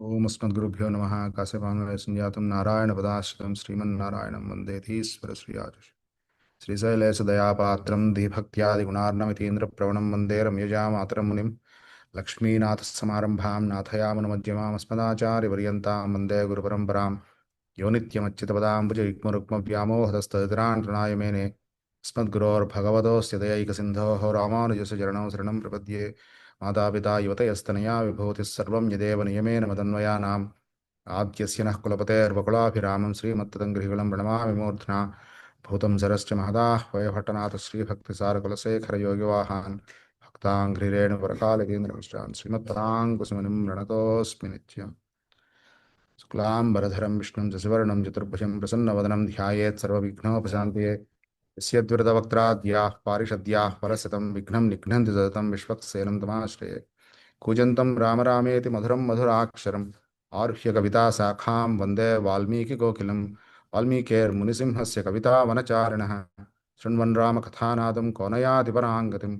ओम अस्मद्गुरुभ्यो नमः। काश्यपान्वय संजातं नारायणपदाश्रितं श्रीमन्नारायणं वन्दे धीश्वरश्रियाजुष श्रीशैलेशदयापात्रं धीभक्त्यादिगुणार्णमितीन्द्रप्रवणं वन्दे रम्यजामातरं मुनिं लक्ष्मीनाथसमारम्भां नाथयामुनमध्यमाम् अस्मदाचार्यपर्यन्तां वन्दे गुरुपरम्परां यो नित्यमच्युतपदाम्बुजयुग्मरुक्मव्यामोहतस्तदितरान् तृणाय मेने अस्मद्गुरोर्भगवतोऽस्य दयैकसिन्धोः रामानुजस्य चरणौ शरणं प्रपद्ये। मातापिता युवतयस्तनया विभूतिः सर्वं यदेव नियमेन मदन्वयानाम् आद्यस्य नः कुलपतेर्वकुलाभिरामं श्रीमत्तदङ्घ्रिगुलं प्रणमामि मूर्ध्ना भूतं सरश्च महदाह्वयभट्टनाथ श्रीभक्तिसारकुलशेखरयोगिवाहान् भक्ताङ्घ्रिरेणुपरकालकेन्द्रमिष्टान् श्रीमत्पराङ्कुशमुनिं प्रणतोऽस्मि नित्यम्। शुक्लाम्बरधरं विष्णुं शशिवर्णं चतुर्भुजं प्रसन्नवदनं ध्यायेत् सर्वविघ्नोपशान्तये। यस्यद्वृतवक्त्राद्याः पारिषद्याः परसतं विघ्नं निघ्नन्ति सततं विश्वक्सेनं तमाश्रये। कूजन्तं राम रामेति मधुरं मधुराक्षरम् आरुह्य कविताशाखां वन्दे वाल्मीकिकोकिलं। वाल्मीकेर्मुनिसिंहस्य कवितावनचारिणः शृण्वन् रामकथानादं कौनयाति परां गतिं।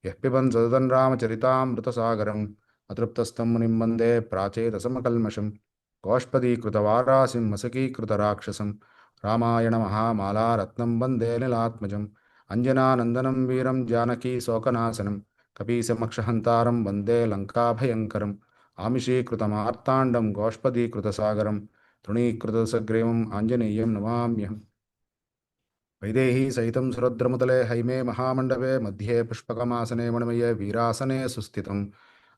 यः पिबन् सततं रामचरितामृतसागरम् अतृप्तस्थं मुनिं वन्दे प्राचेतसमकल्मषम्। गोष्पदीकृतवारासिं मसकीकृतराक्षसं रामायणमहामालारत्नं वन्दे नीलात्मजम्। अञ्जनानन्दनं वीरं जानकीशोकनाशनं कपीशमक्षहन्तारं वन्दे लङ्काभयङ्करम्। आमिषीकृतमार्ताण्डं गोष्पदीकृतसागरं तृणीकृतसग्रीवम् आञ्जनेयं नमाम्यहम्। वैदेही सहितं सुरद्रमुतले हैमे महामण्डपे मध्ये पुष्पकमासने मणिमये वीरासने सुस्थितम्।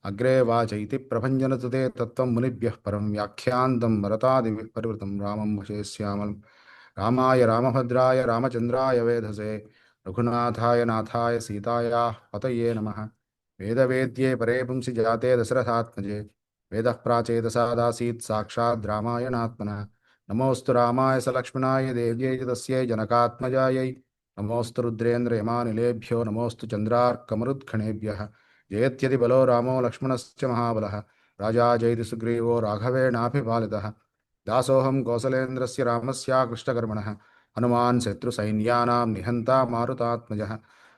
अग्रे वाचैति प्रभञ्जनतुते तत्त्वं मुनिभ्यः परं व्याख्यान्तं भरतादिभिः परिवृतं रामं वशेष्यामलं। रामाय रामभद्राय रामचन्द्राय वेधसे रघुनाथाय नाथाय सीतायाः पतये नमः। वेदवेद्ये परे पुंसि जाते दशरथात्मजे वेदः प्राचेतसादासीत् साक्षाद् रामायणात्मनः। नमोऽस्तु रामाय सलक्ष्मणाय देव्यै च तस्यै जनकात्मजायै। नमोऽस्तु रुद्रेन्द्रयमानिलेभ्यो नमोऽस्तु चन्द्रार्कमरुत्खणेभ्यः। जयत्यदि बलो रामो लक्ष्मणश्च महाबलः राजा जयति सुग्रीवो राघवेणाभिपालितः। दासोऽहं कौसलेन्द्रस्य रामस्याकृष्टकर्मणः हनुमान् शत्रुसैन्यानां निहन्ता मारुतात्मजः।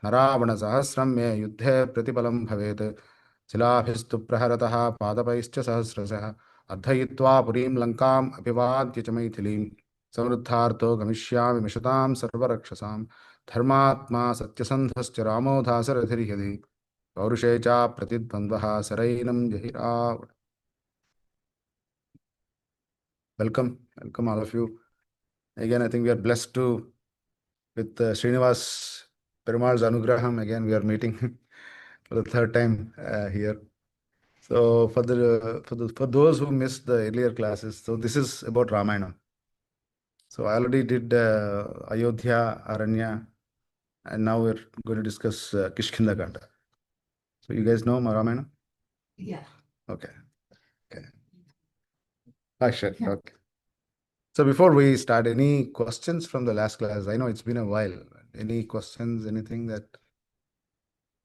न रावणसहस्रं मे युद्धे प्रतिफलं भवेत् शिलाभिस्तु प्रहरतः पादपैश्च सहस्रशः। अर्धयित्वा पुरीं लङ्काम् अभिवाद्य च मैथिलीं समृद्धार्थो गमिष्यामि मिषतां सर्वरक्षसां। धर्मात्मा सत्यसन्धश्च रामो दासरथिर्यदि पौरुषे च प्रतिद्वन्द्वः सरैनं जहिरावृणम्। Welcome all of you. Again, I think we are blessed to with Srinivas Perumal's Anugraham. Again, we are meeting for the third time here. So for those who missed the earlier classes, so this is about Ramayana. So I already did Ayodhya, Aranya, and now we're going to discuss Kishkindha Kāṇḍa. So you guys know Ramayana? Yeah. Okay. Sure. Yeah. Okay. So before we start, any questions from the last class? I know it's been a while. Any questions, anything that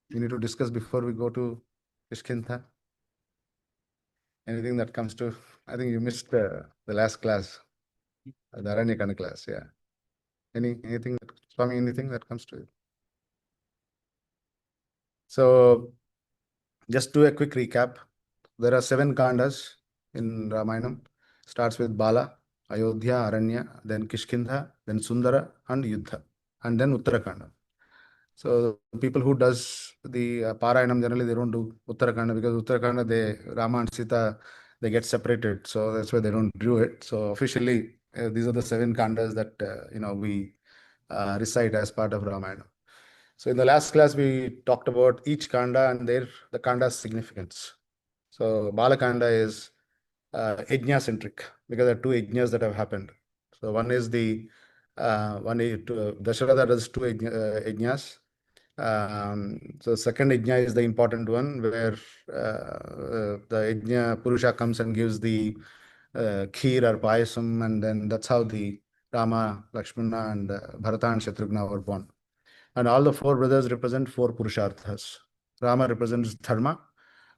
we need to discuss before we go to Kishkindha? Anything that comes to, I think you missed the last class, the Aranyakana class, yeah. Anything, Swami, anything that comes to it? So just do a quick recap. There are 7 Kāṇḍas in Ramayana. Starts with Bala, Ayodhya, Aranya, then Kishkindha, then Sundara, and Yuddha, and then Uttarakanda. So people who does the Parayanam, generally they don't do Uttarakanda because Uttarakanda, Rama and Sītā, they get separated. So that's why they don't do it. So officially, these are the 7 Kāṇḍas that we recite as part of Ramayana. So in the last class, we talked about each Kāṇḍa and the Kāṇḍa's significance. So Bala Kāṇḍa is yajna-centric because there are 2 yajnas that have happened. So one is Dasharatha does 2 yajnas. So second yajna is the important one where the yajna Purusha comes and gives the kheer or payasam, and then that's how the Rama, Lakṣmaṇa, and Bharata and Shatrughna were born. And all the 4 brothers represent 4 Purusharthas. Rama represents Dharma,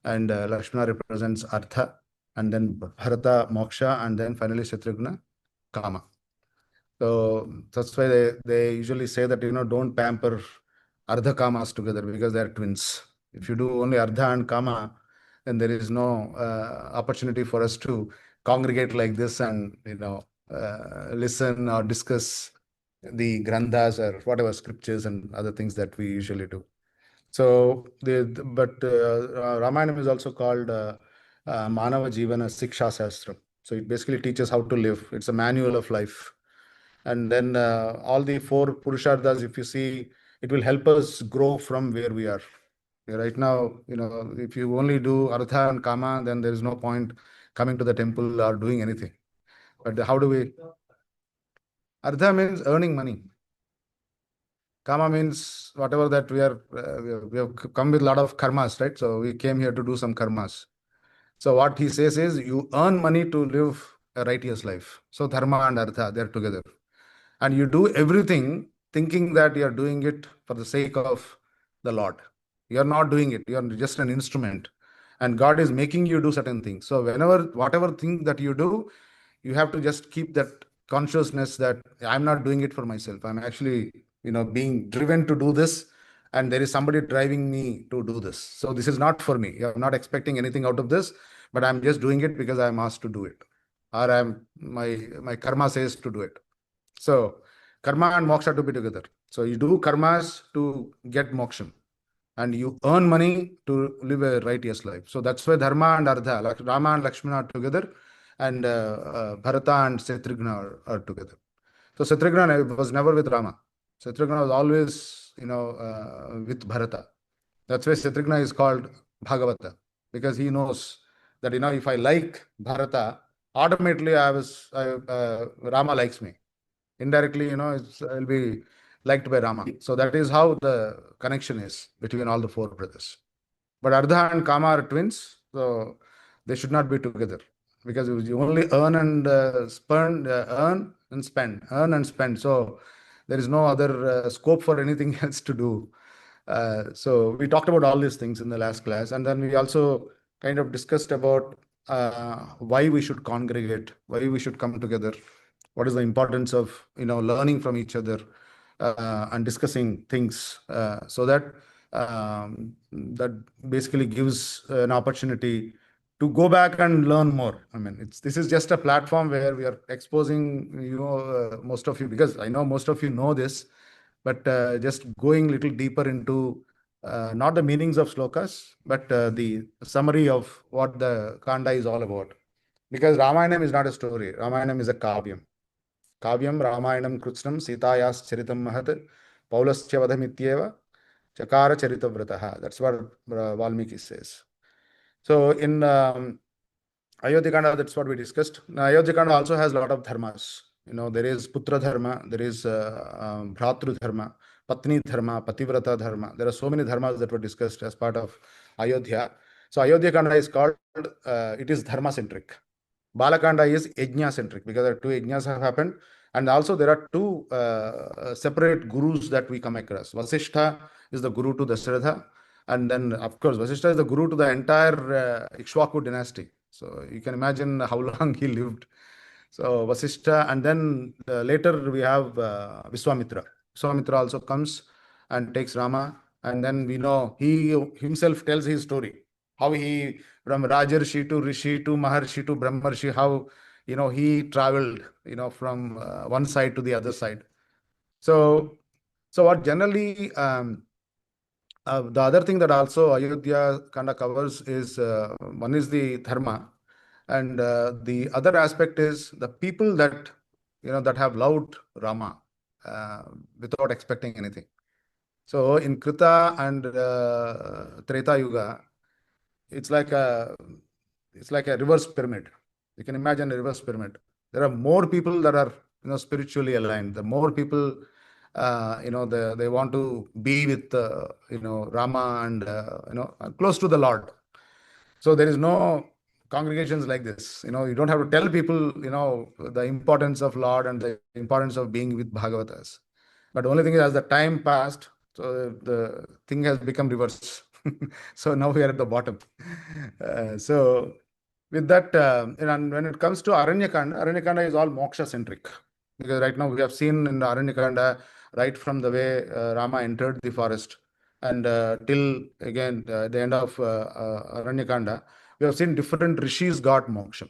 and Lakṣmaṇa represents Artha, and then Bharata Moksha, and then finally Shatrughna Kama. So that's why they usually say that, don't pamper Ardha Kamas together because they are twins. If you do only Ardha and Kama, then there is no opportunity for us to congregate like this and listen or discuss the granthas or whatever scriptures and other things that we usually do. So, Ramayana is also called Manava Jivana Siksha Sastram. So it basically teaches how to live. It's a manual of life. And then all the four Purusharthas, if you see, it will help us grow from where we are. Right now, if you only do Artha and Kama, then there is no point coming to the temple or doing anything. But how do we? Artha means earning money. Kama means whatever that we have come with a lot of karmas, right? So we came here to do some karmas. So what he says is you earn money to live a righteous life. So Dharma and Artha, they're together. And you do everything thinking that you're doing it for the sake of the Lord. You're not doing it. You're just an instrument. And God is making you do certain things. So whatever thing that you do, you have to just keep that consciousness that I'm not doing it for myself. I'm actually, being driven to do this, and there is somebody driving me to do this. So this is not for me. I'm not expecting anything out of this, but I'm just doing it because I'm asked to do it, or my karma says to do it. So karma and moksha to be together. So you do karmas to get moksha, and you earn money to live a righteous life. So that's why Dharma and Artha, like Rama and Lakṣmaṇa are together, and Bharata and Shatrugna are together. So Shatrugna was never with Rama. Shatrugna was always, with Bharata. That's why Shatrugna is called Bhagavata, because he knows that, if I like Bharata, automatically Rama likes me. Indirectly, I'll be liked by Rama. So that is how the connection is between all the four brothers. But Ardha and Kama are twins, so they should not be together, because you only earn and spend, earn and spend, earn and spend. So there is no other scope for anything else to do. So we talked about all these things in the last class, and then we also kind of discussed about why we should congregate, why we should come together, what is the importance of learning from each other and discussing things, so that that basically gives an opportunity to go back and learn more. I mean, this is just a platform where we are exposing most of you, because I know most of you know this, but just going a little deeper into not the meanings of slokas, but the summary of what the Kāṇḍa is all about. Because Rāmayanam is not a story. Rāmayanam is a kavyam. Kavyam Rāmayanam Krutznam Sītāyās Charitam Mahat Paulascha Vadhamityeva Chakara Charitavrataha. That's what Valmiki says. So in Ayodhya Kāṇḍa, that's what we discussed. Now, Ayodhya Kāṇḍa also has a lot of dharmas. There is Putra Dharma, there is Bhratru Dharma, Patni Dharma, Pativrata Dharma. There are so many dharmas that were discussed as part of Ayodhya. So Ayodhya Kāṇḍa is called, it is dharma centric. Balakanda is yajna centric, because there are two yajnas have happened. And also there are two separate gurus that we come across. Vasishtha is the guru to Dasharatha. And then, of course, Vasishtha is the guru to the entire Ikshvaku dynasty. So you can imagine how long he lived. So Vasishtha, and then later we have Vishwamitra. Vishwamitra also comes and takes Rama. And then we know he himself tells his story. How he, from Rajarshi to Rishi to Maharshi to Brahmarshi, how, he traveled, from one side to the other side. So what generally, the other thing that also Ayodhya kind of covers is, one is the dharma, and the other aspect is the people that, that have loved Rama without expecting anything. So in Krita and Treta Yuga, it's like a reverse pyramid. You can imagine a reverse pyramid. There are more people that are spiritually aligned. The more people they want to be with Rama and close to the Lord. So there is no congregations like this. You don't have to tell people the importance of Lord and the importance of being with Bhagavatas. But the only thing is, as the time passed, so the thing has become reverse. So now we are at the bottom. So with that, and when it comes to Aranyakanda is all moksha centric. Because right now we have seen in the Aranyakanda, right from the way Rama entered the forest, and till again the end of Aranyakanda, we have seen different rishis got moksha.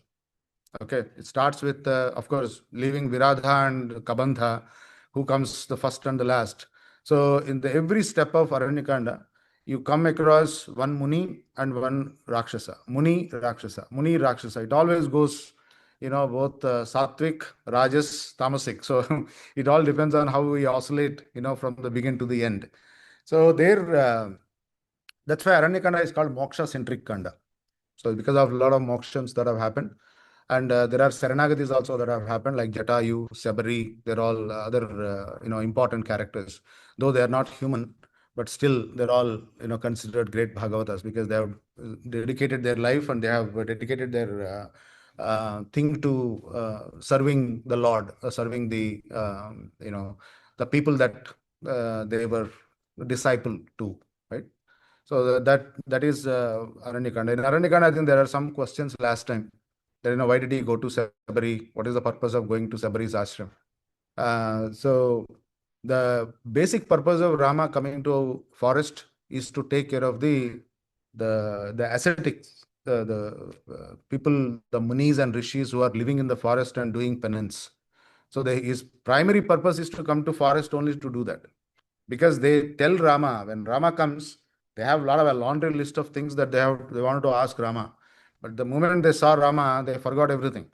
Okay, it starts with, of course, leaving Viradha and Kabandha, who comes the first and the last. So in the every step of Aranyakanda, you come across one Muni and one Rakshasa. Muni, Rakshasa. Muni, Rakshasa. It always goes, both Sattvic, Rajas, Tamasic. So it all depends on how we oscillate, from the beginning to the end. So there, that's why Aranyakanda is called moksha-centric Kanda. So because of a lot of mokshans that have happened, and there are Saranagatis also that have happened, like Jatayu, Sabari. They're all other important characters. Though they are not human, but still they're all considered great Bhagavatas because they have dedicated their life and they have dedicated their thing to serving the Lord, serving the the people that they were disciple to, right? So that is Aranyakanda. In Aranyakanda, I think there are some questions last time. That, why did he go to Sabari? What is the purpose of going to Sabari's ashram? So the basic purpose of Rama coming to forest is to take care of the ascetics, the people, the munis and rishis who are living in the forest and doing penance. So his primary purpose is to come to forest only to do that. Because they tell Rama, when Rama comes, they have a laundry list of things that they wanted to ask Rama. But the moment they saw Rama, they forgot everything.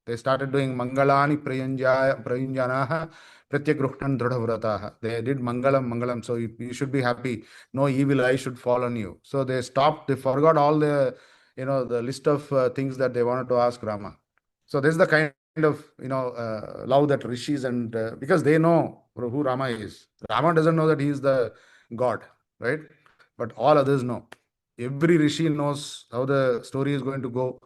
They started doing Mangalani Prayunjanaha Pratyagruhnan Dridhavrataha. They did Mangalam. So you should be happy. No evil eye should fall on you. So they stopped, they forgot all the the list of things that they wanted to ask Rama. So this is the kind of love that rishis and because they know who Rama is. Rama doesn't know that he is the god, right? But all others know. Every rishi knows how the story is going to go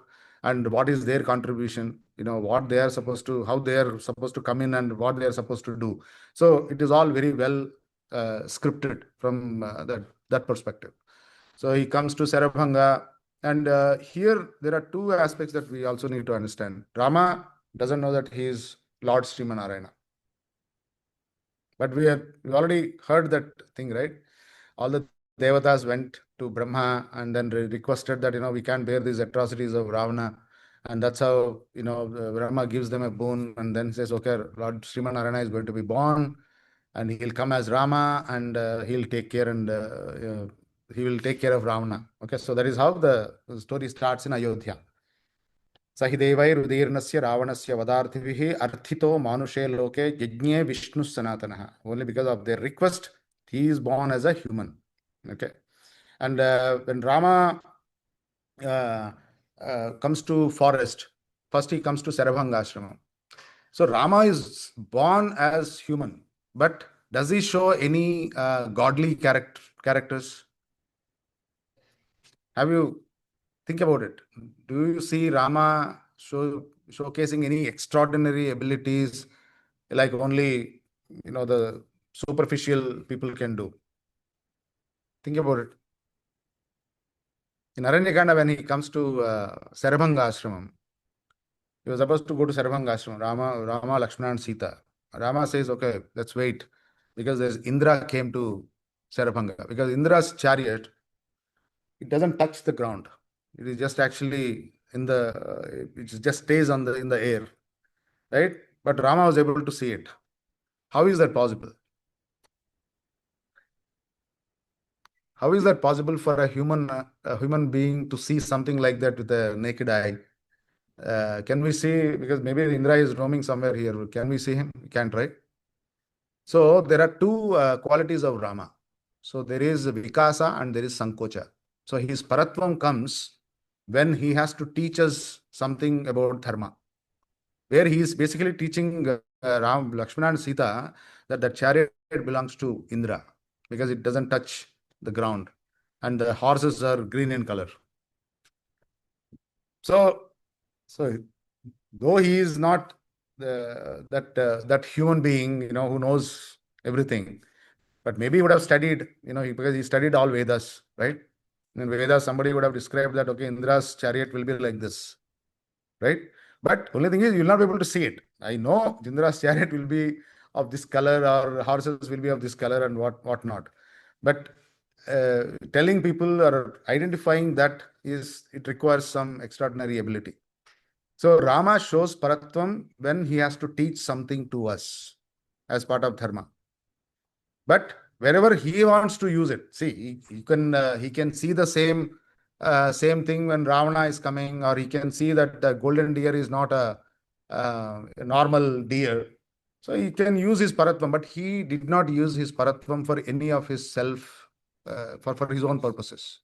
and what is their contribution, what they are supposed to, how they are supposed to come in and what they are supposed to do. So it is all very well scripted from that perspective. So he comes to Sarabhanga, and here there are two aspects that we also need to understand. Rama doesn't know that he is Lord Srimanarayana. But we already heard that thing, right? All the Devatas went to Brahma and then requested that, we can't bear these atrocities of Ravana. And that's how, Brahma gives them a boon and then says, okay, Lord Srimanarayana is going to be born and he'll come as Rama and he'll take care and he will take care of Ravana. Okay, so that is how the story starts in Ayodhya. Sahidevairudirnasya Ravanasya Vadarthivihi Arthito Manushe Loke Yajñe Vishnu Sanatanaha. Only because of their request, he is born as a human. Okay. And when Rama comes to forest, first he comes to Sarabhanga Ashramam. So Rama is born as human, but does he show any godly characters? Have you think about it? Do you see Rama showcasing any extraordinary abilities like only the superficial people can do? Think about it. In Aranyakanda, when he comes to Sarabhanga Ashramam, he was supposed to go to Sarabhanga Ashramam, Rama, Lakṣmaṇa and Sītā. Rama says, okay, let's wait. Because there's Indra came to Sarabhanga. Because Indra's chariot, it doesn't touch the ground. It is just actually it just stays in the air. Right? But Rama was able to see it. How is that possible? How is that possible for a human being to see something like that with a naked eye? Can we see, because maybe Indra is roaming somewhere here, can we see him? We can't, right? So there are two qualities of Rama. So there is Vikasa and there is Sankocha. So his Paratvam comes when he has to teach us something about Dharma, where he is basically teaching Lakṣmaṇa and Sītā that the chariot belongs to Indra because it doesn't touch the ground and the horses are green in color. So though he is not that human being, who knows everything, but maybe he would have studied, because he studied all Vedas, right? In Vedas, somebody would have described that, okay, Indra's chariot will be like this, right? But only thing is, you will not be able to see it. I know Indra's chariot will be of this color or horses will be of this color and what not. But telling people or identifying that it requires some extraordinary ability. So Rama shows Paratvam when he has to teach something to us as part of Dharma. But wherever he wants to use it, see, he can see the same thing when Ravana is coming, or he can see that the golden deer is not a normal deer. So he can use his Paratvam, but he did not use his Paratvam for any of his for his own purposes.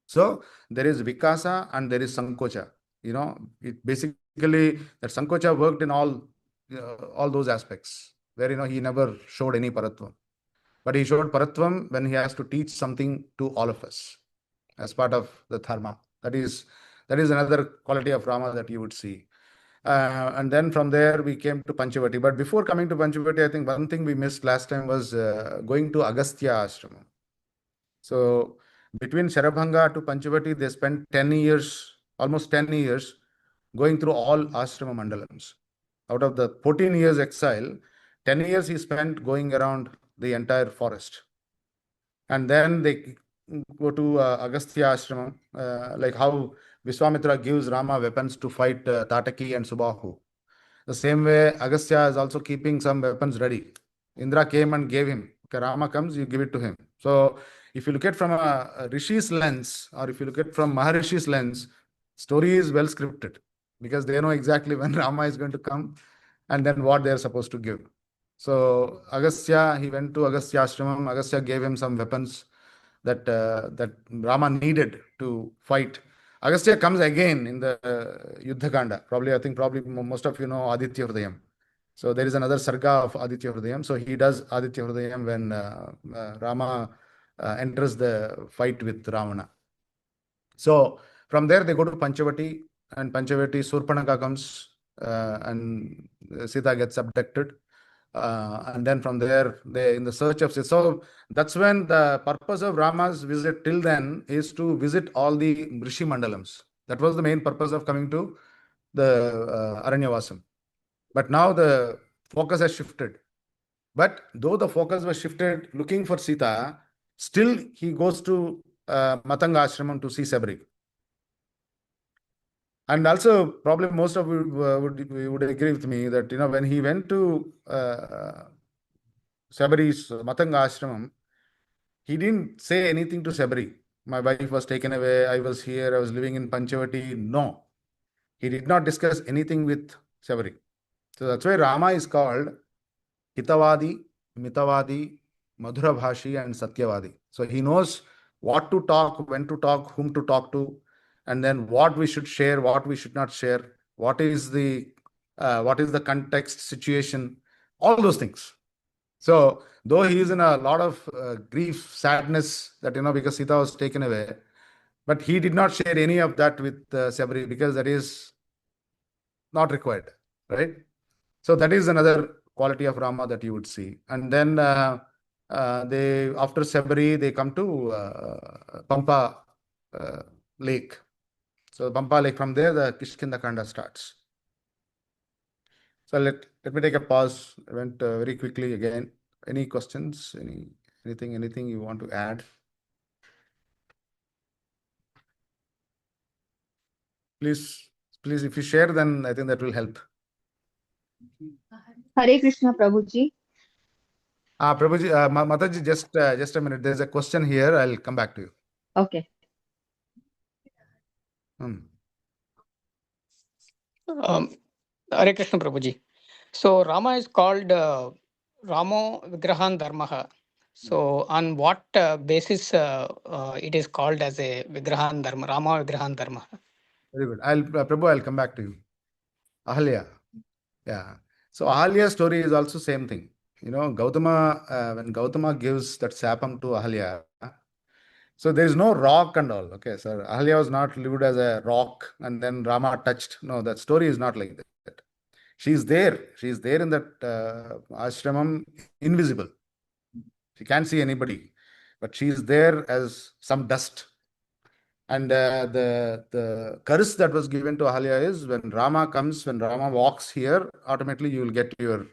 So there is Vikasa and there is Sankocha. It basically that Sankocha worked in all those aspects where he never showed any Paratvam. But he showed Paratvam when he has to teach something to all of us as part of the Dharma. That is another quality of Rama that you would see. And then from there we came to Panchavati. But before coming to Panchavati, I think one thing we missed last time was going to Agastya Ashrama. So between Śrī to Panchavati, they spent 10 years, almost 10 years, going through all ashrama mandalams. Out of the 14 years exile, 10 years he spent going around the entire forest. And then they go to Agastya Ashramam, like how Vishwamitra gives Rama weapons to fight Tataki and Subahu. The same way, Agastya is also keeping some weapons ready. Indra came and gave him. Okay, Rama comes, you give it to him. So if you look at from a Rishi's lens, or if you look at from Maharishi's lens, story is well scripted because they know exactly when Rama is going to come and then what they are supposed to give. So Agastya, he went to Agastya Ashramam. Agastya gave him some weapons that Rama needed to fight. Agastya comes again in the Yuddha Kāṇḍa. I think most of you know Aditya Hridayam. So there is another sarga of Aditya Hridayam. So he does Aditya Hridayam when Rama enters the fight with Ravana. So from there they go to Panchavati, and Panchavati Śūrpaṇakhā comes and Sītā gets abducted. And then from there, they in the search of Sītā. So that's when the purpose of Rama's visit till then is to visit all the Rishi Mandalams. That was the main purpose of coming to the Aranyavasam. But now the focus has shifted. But though the focus was shifted looking for Sītā, still he goes to Matanga Ashramam to see Sabri. And also, probably most of you would agree with me that when he went to Sabari's Matanga Ashramam, he didn't say anything to Sabari. My wife was taken away, I was here, I was living in Panchavati. No, he did not discuss anything with Sabari. So that's why Rama is called Hitavadi, Mitavadi, Madhurabhashi, and Satyavadi. So he knows what to talk, when to talk, whom to talk to, and then what we should share, what we should not share, what is the context, situation, all those things. So though he is in a lot of grief, sadness that because Sītā was taken away, but he did not share any of that with Sabari because that is not required, right? So that is another quality of Rama that you would see. And then after Sabari, they come to Pampa lake. So Pampa lake, from there the Kishkindha Kāṇḍa starts. So let me take a pause. I went very quickly again. Any questions? Anything you want to add? Please, if you share, then I think that will help. Hare Krishna, Prabhuji. Prabhuji, Mataji, just a minute. There's a question here. I'll come back to you. Okay. Hare Krishna, Prabhuji. So Rama is called Ramo Vigrahan Dharma. So on what basis it is called as a Vigrahan Dharma, Rama Vigrahan Dharma? Very good. Prabhu, I'll come back to you. Ahalya. Yeah. So Ahalya's story is also same thing. Gautama, when Gautama gives that sapam to Ahalya, so there is no rock and all. Okay, so Ahalya was not lived as a rock and then Rama touched. No, that story is not like that. She's there. She's there in that ashramam, invisible. She can't see anybody, but she's there as some dust. And the curse that was given to Ahalya is when Rama comes, when Rama walks here, automatically you will get your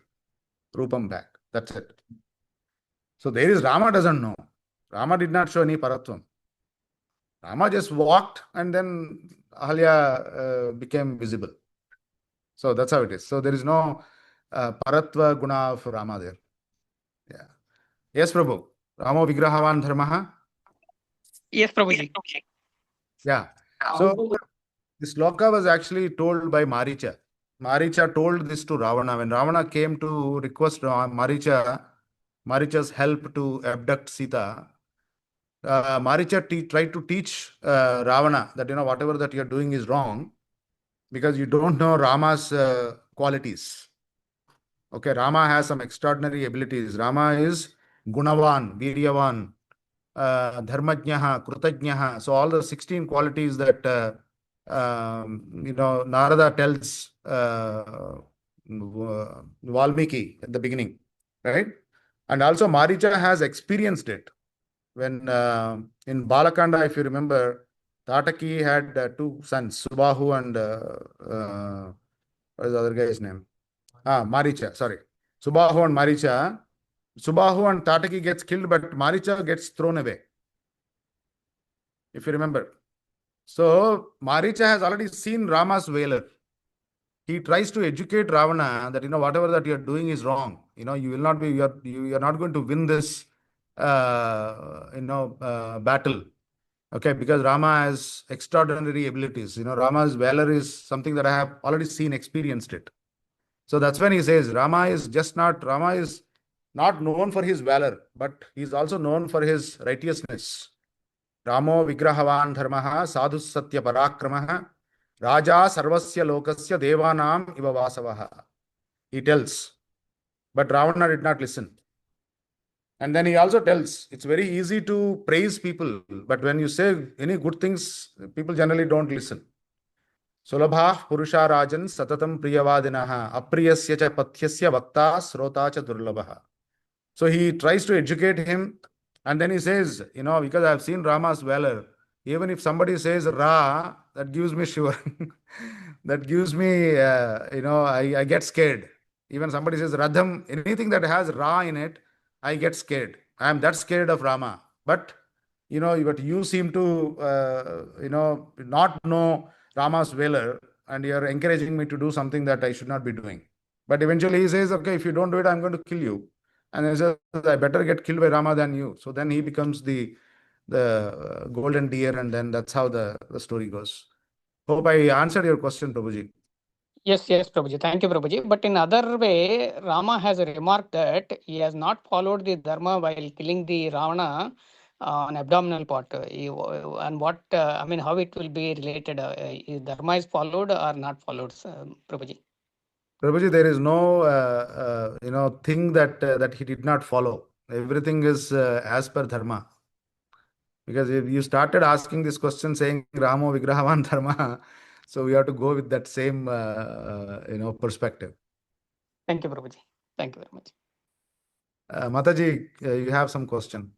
Rupam back. That's it. So there is Rama doesn't know. Rama did not show any paratvam. Rama just walked and then Ahalya became visible. So that's how it is. So there is no paratva guna of Rama there. Yeah. Yes, Prabhu. Ramo vigrahavan dharmaha. Yes, Prabhuji. Yeah. So this sloka was actually told by Maricha. Maricha told this to Ravana. When Ravana came to request Maricha's help to abduct Sītā, Maricha tried to teach Ravana that, whatever that you're doing is wrong because you don't know Rama's qualities. Okay, Rama has some extraordinary abilities. Rama is Gunavan, Viryavan, Dharmajnaha, Krutajnaha. So all the 16 qualities that Narada tells Valmiki at the beginning, right? And also Maricha has experienced it. When in Balakanda, if you remember, Tataki had two sons, Subahu and what is the other guy's name? Maricha, sorry. Subahu and Maricha. Subahu and Tataki gets killed, but Maricha gets thrown away. If you remember. So Maricha has already seen Rama's valor. He tries to educate Ravana that, whatever that you are doing is wrong. You will not be, you are not going to win this battle. Okay, because Rama has extraordinary abilities. Rama's valor is something that I have already seen, experienced it. So that's when he says Rama is not known for his valor, but he's also known for his righteousness. Ramo vigrahavan dharmaha sadhu satya parakramaha raja sarvasya lokasya devanam iva vasavaha. He tells. But Ravana did not listen. And then he also tells, it's very easy to praise people, but when you say any good things, people generally don't listen. Sulabha purusha rajan satatam priyavadinaha apriyasya cha pathyasya vakta srota cha durlabha. So he tries to educate him, and then he says, because I have seen Rama's valor, even if somebody says Ra, that gives me shiver. That gives me, I get scared. Even somebody says Radham, anything that has Ra in it, I get scared. I am that scared of Rama. But, but you seem to, not know Rama's valor, and you are encouraging me to do something that I should not be doing. But eventually he says, okay, if you don't do it, I'm going to kill you. And he says, I better get killed by Rama than you. So then he becomes the golden deer, and then that's how the story goes. Hope I answered your question, Prabhuji. Yes, Prabhuji. Thank you, Prabhuji. But in other way, Rama has remarked that he has not followed the Dharma while killing the Ravana on abdominal part. And what, how it will be related? Dharma is followed or not followed, Prabhuji? Prabhuji, there is no, thing that he did not follow. Everything is as per Dharma. Because if you started asking this question saying Ramo Vigrahavan Dharma, so we have to go with that same, perspective. Thank you, Prabhuji. Thank you very much. Mataji, you have some question.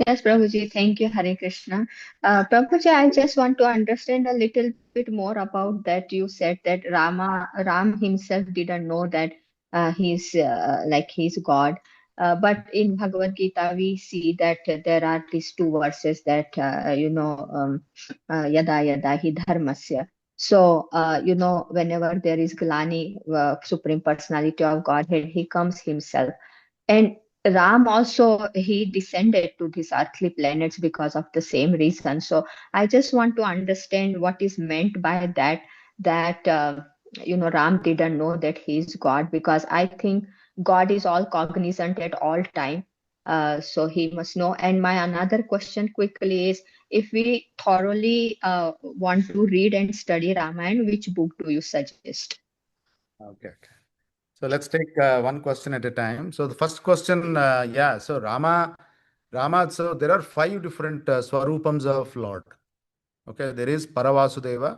Yes, Prabhuji, thank you, Hare Krishna. Prabhuji, I just want to understand a little bit more about that. You said that Ram himself didn't know that he's God. But in Bhagavad Gita, we see that there are these two verses that, yada yada hi dharmasya. So, whenever there is Glani, Supreme Personality of Godhead, he comes himself. And Ram also, he descended to these earthly planets because of the same reason. So I just want to understand what is meant by that Ram didn't know that he is God, because I think God is all cognizant at all time. So he must know. And my another question quickly is, if we thoroughly want to read and study Ramayana, which book do you suggest? Okay. So let's take one question at a time. So the first question, so Rama, so there are 5 different Swarupams of Lord. Okay, there is Paravasudeva,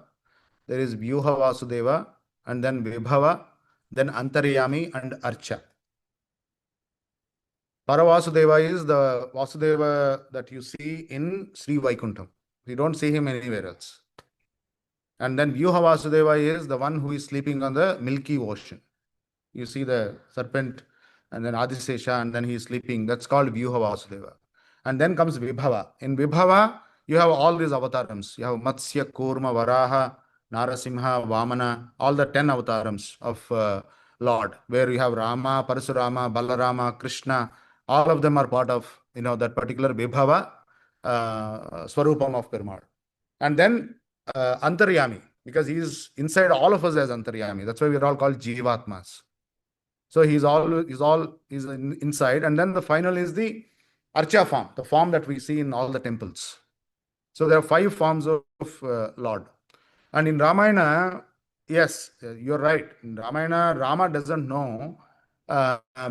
there is Vyuha Vasudeva, and then Vibhava, then Antaryami and Archa. Paravasudeva is the Vasudeva that you see in Śrī Vaikuntham. You don't see him anywhere else. And then Vyuha Vasudeva is the one who is sleeping on the Milky Ocean. You see the serpent and then Adisesha, and then he is sleeping. That's called Vyuha Vasudeva. And then comes Vibhava. In Vibhava, you have all these avatars. You have Matsya, Kurma, Varaha, Narasimha, Vamana, all the 10 avatars of Lord, where you have Rama, Parasurama, Balarama, Krishna. All of them are part of that particular Vibhava Swarupam of Perumal. And then Antaryami, because he is inside all of us as Antaryami. That's why we are all called Jivatmas. So he's inside. And then the final is the Archa form, the form that we see in all the temples. So there are 5 forms of Lord. And in Ramayana, yes, you're right. In Ramayana, Rama doesn't know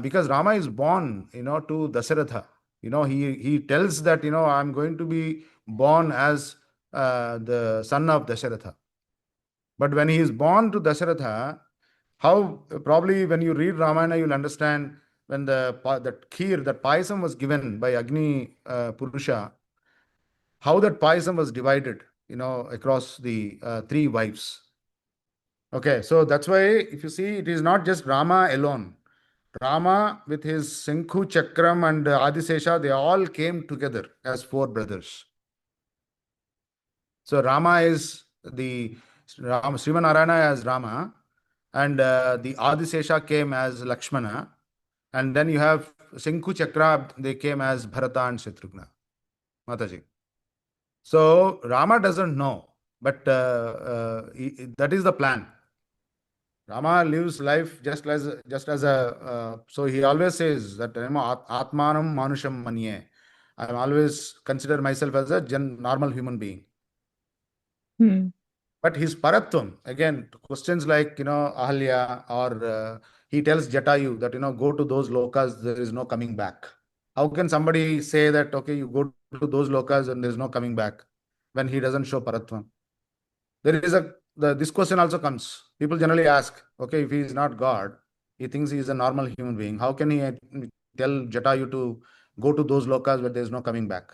because Rama is born, to Dasaratha. He tells that, I'm going to be born as the son of Dasaratha. But when he is born to Dasaratha, how probably when you read Ramayana, you'll understand when that kheer, that payasam was given by Agni Purusha, how that payasam was divided, across the 3 wives. Okay, so that's why if you see, it is not just Rama alone. Rama with his Senkhu, Chakram and Adisesha, they all came together as 4 brothers. So Rama is the Srimanarayana as Rama, and the Adisesha came as Lakṣmaṇa, and then you have Senkhu Chakra, they came as Bharata and Shatrughna. Mataji. So Rama doesn't know, but that is the plan. Rama lives life just as a so he always says that Atmanam Manusham Manye. I always consider myself as a normal human being. But his paratvam, again, questions like, Ahalya, or he tells Jatayu that, go to those lokas, there is no coming back. How can somebody say that, okay, you go to those lokas and there is no coming back when he doesn't show paratvam? This question also comes. People generally ask, okay, if he is not God, he thinks he is a normal human being. How can he tell Jatayu to go to those lokas where there is no coming back?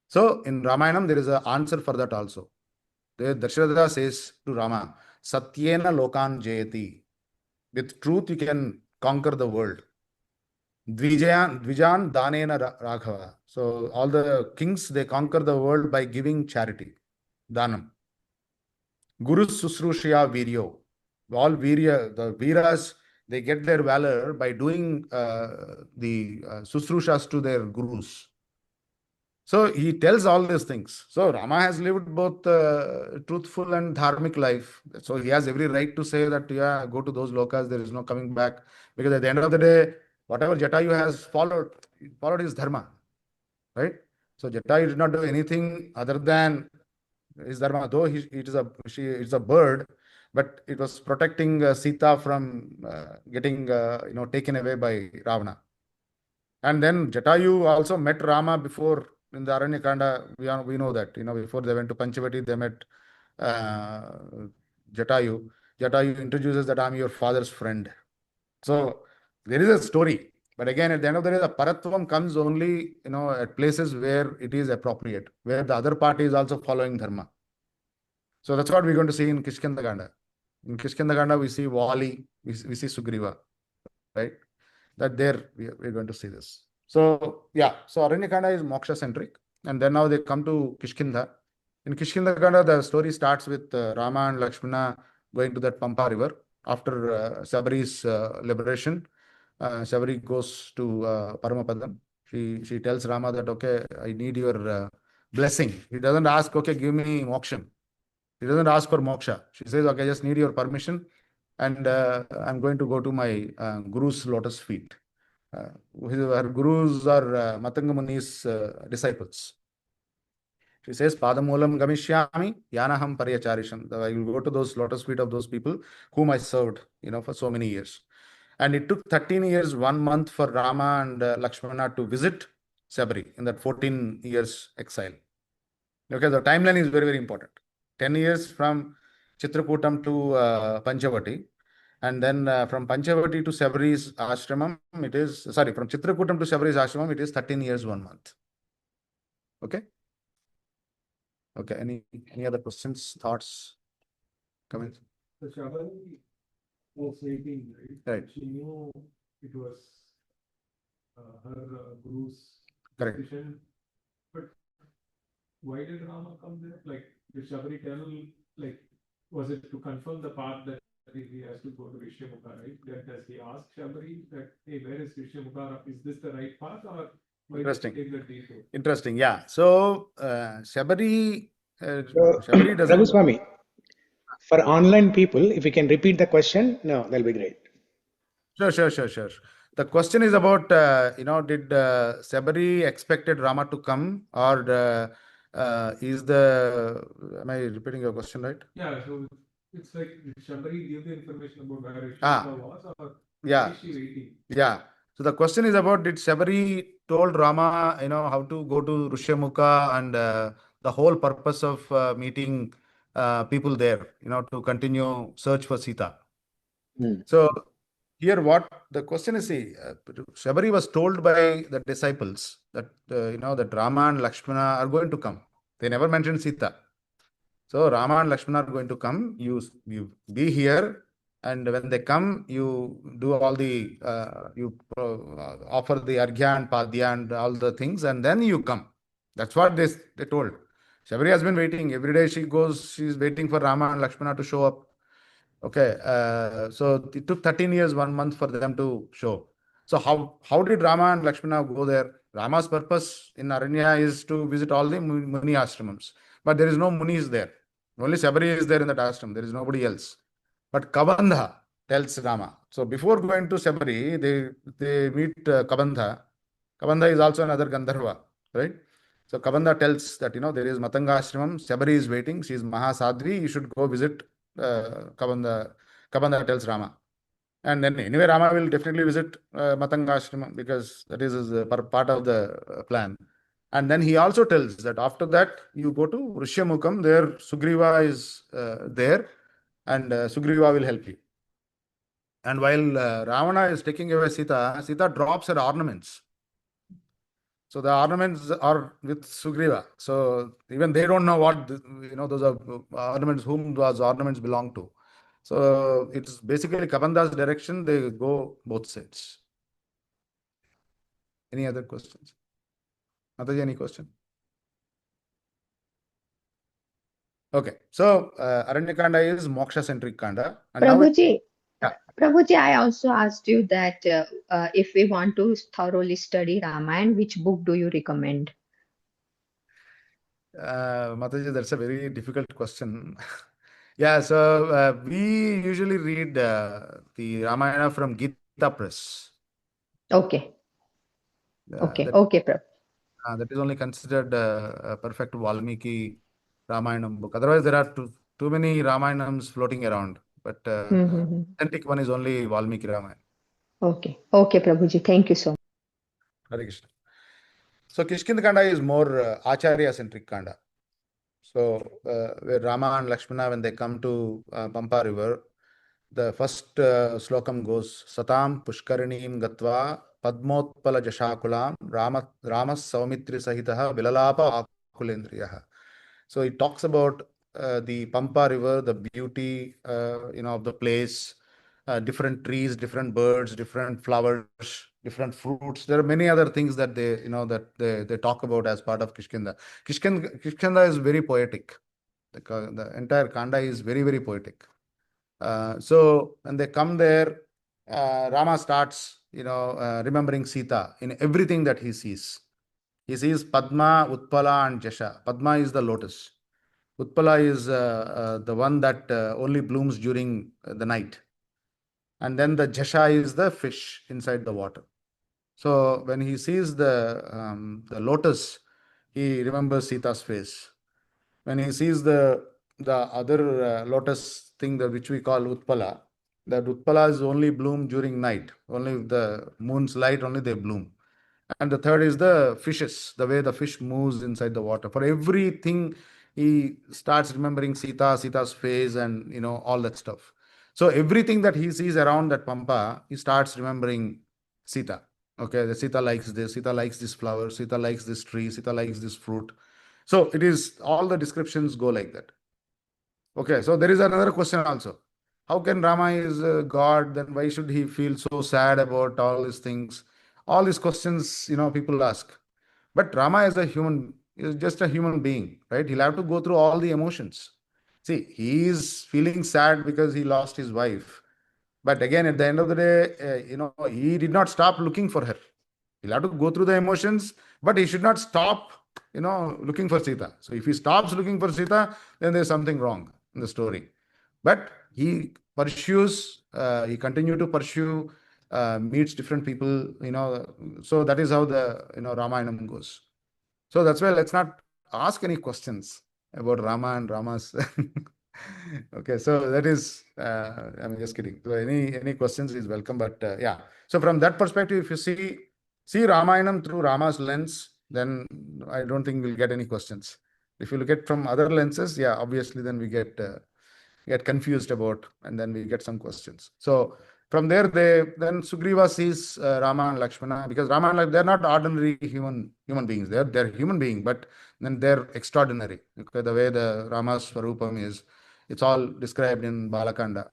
So in Ramayanam, there is an answer for that also. Dasharatha says to Rama, Satyena Lokan Jayati. With truth, you can conquer the world. Dvijan Danena Raghava. So all the kings, they conquer the world by giving charity. Danam. Guru Susrushya Viryo. All Virya, the Viras, they get their valor by doing the Susrushas to their gurus. So he tells all these things. So Rama has lived both truthful and dharmic life. So he has every right to say that, yeah, go to those lokas, there is no coming back. Because at the end of the day, whatever Jatayu has followed his dharma. Right? So Jatayu did not do anything other than his dharma, though it's a bird, but it was protecting Sītā from getting taken away by Ravana. And then Jatayu also met Rama before in the Kāṇḍa. We know that before they went to Panchavati, they met Jatayu. Jatayu introduces that I'm your father's friend. So there is a story. But again, at the end of the day, the paratvam comes only at places where it is appropriate, where the other party is also following dharma. So that's what we're going to see in Kishkindha Kāṇḍa. In Kishkindha Kāṇḍa, we see Vali, we see Sugriva, right? That there we're going to see this. So yeah, so Aranyakāṇḍa is moksha centric, and then now they come to Kishkindha. In Kishkindha Kāṇḍa, the story starts with Rama and Lakṣmaṇa going to that Pampa river after Sabari's liberation. Sabari goes to Paramapadam. She tells Rama that, okay, I need your blessing. He doesn't ask, okay, give me moksha. He doesn't ask for moksha. She says, okay, I just need your permission, and I'm going to go to my guru's lotus feet. Her gurus are Matanga Muni's disciples. She says, Padamulam Gamishyami, Yanaham Paryacharisham. I will go to those lotus feet of those people whom I served, for so many years. And it took 13 years, 1 month for Rama and Lakṣmaṇa to visit Sabari in that 14 years exile. Okay, the timeline is very, very important. 10 years from Chitrakutam to Panchavati. And then from Panchavati to Sabari's ashramam, from Chitrakutam to Sabari's ashramam, it is 13 years, 1 month. Okay? Okay, any other questions, thoughts, comments? So Shabari was 18, right? Right. She knew it was her guru's. Correct. position. But why did Rama come there? Like, did Shabari tell, like, was it to confirm the path that he has to go to Rishyamukha, right? Then does he ask Shabari that, hey, where is Rishyamukha? Is this the right path, or why Interesting. did he take the detour? Interesting. Yeah. So Shabari, So, Shabari doesn't. Raghu Swamy, for online people, if you can repeat the question, no, that'll be great. Sure. The question is about, did Shabari expected Rama to come, or am I repeating your question right? Yeah, so it's like, did Shabari give the information about where Ah. Rishyamukha was, or Yeah. is she waiting? Yeah. So the question is about, did Shabari told Rama, how to go to Rishyamukha, and the whole purpose of meeting people there, to continue search for Sītā. So here what the question is, see, Shabari was told by the disciples that, that Rama and Lakṣmaṇa are going to come. They never mentioned Sītā. So Rama and Lakṣmaṇa are going to come. You be here. And when they come, you do all the, offer the Arghya and Padya and all the things, and then you come. That's what they told. Shabari has been waiting. Every day she's waiting for Rama and Lakṣmaṇa to show up. Okay, so it took 13 years, 1 month for them to show. So how did Rama and Lakṣmaṇa go there? Rama's purpose in Aranya is to visit all the Muni ashramams. But there is no Munis there. Only Shabari is there in that ashram. There is nobody else. But Kabandha tells Rama. So before going to Shabari, they meet Kabandha. Kabandha is also another Gandharva, right? So Kabandha tells that, there is Matanga ashramam. Shabari is waiting. She is Mahasadhvi. You should go visit Kabandha. Kabandha tells Rama. And then anyway, Rama will definitely visit Matanga ashramam, because that is part of the plan. And then he also tells that after that, you go to Rishyamukam. There Sugriva is there, and Sugriva will help you. And while Ravana is taking away Sītā drops her ornaments. So the ornaments are with Sugriva. So even they don't know what, those are ornaments, whom those ornaments belong to. So it's basically Kabandha's direction. They go both sides. Any other questions? Mataji, any question? Okay. So Aranyakāṇḍa is moksha-centric Kāṇḍa. And Prabhuji, Yeah. Prabhuji, I also asked you that if we want to thoroughly study Ramayana, which book do you recommend? Mataji, that's a very difficult question. Yeah, so we usually read the Ramayana from Gita Press. Okay, okay, Prabhu. That is only considered a perfect Valmiki Ramayanam book. Otherwise, there are too many Ramayanams floating around. But authentic one is only Valmiki Ramayana. Okay, Prabhuji. Thank you so much. Hare Krishna. So Kishkindha Kāṇḍa is more Acharya-centric Kāṇḍa. So where Rama and Lakṣmaṇa, when they come to Pampa river, the first slokam goes, Satam Pushkarinim Gatva Padmotpala Jashakulam Ramas Saumitri Sahitaha Vilalapa Akulendriyaha. So it talks about the Pampa river, the beauty of the place, different trees, different birds, different flowers, different fruits. There are many other things that they talk about as part of Kishkindha. Kishkindha is very poetic. The entire Kāṇḍa is very, very poetic. So when they come there, Rama starts, remembering Sītā in everything that he sees. He sees Padma, Utpala, and Jasha. Padma is the lotus. Utpala is the one that only blooms during the night. And then the Jasha is the fish inside the water. So when he sees the lotus, he remembers Sītā's face. When he sees the other lotus thing, which we call Utpala, that Utpala is only bloom during night. Only the moon's light, only they bloom. And the third is the fishes, the way the fish moves inside the water. For everything, he starts remembering Sītā's face, and all that stuff. So everything that he sees around that Pampa, he starts remembering Sītā. Okay, the Sītā likes this, Sītā likes this flower, Sītā likes this tree, Sītā likes this fruit. So it is, all the descriptions go like that. Okay, so there is another question also. How can Rama is God? Then why should he feel so sad about all these things? All these questions, people ask. But Rama is just a human being, right? He'll have to go through all the emotions. See, he is feeling sad because he lost his wife. But again, at the end of the day, he did not stop looking for her. He'll have to go through the emotions, but he should not stop, looking for Sītā. So if he stops looking for Sītā, then there's something wrong in the story. But he pursues, he continued to pursue, meets different people, so that is how the, Ramayanam goes. So that's why let's not ask any questions about Rama and Rama's. Okay, so that is, I'm just kidding. So any questions is welcome, but yeah. So from that perspective, if you see Ramayanam through Rama's lens, then I don't think we'll get any questions. If you look at from other lenses, yeah, obviously then we get confused about, and then we get some questions. So from there, then Sugriva sees Rama and Lakṣmaṇa, because Rama and Lakṣmaṇa, they're not ordinary human beings. They're human beings, but then they're extraordinary. Okay, the way the Rama's Swarupam is, it's all described in Balakanda.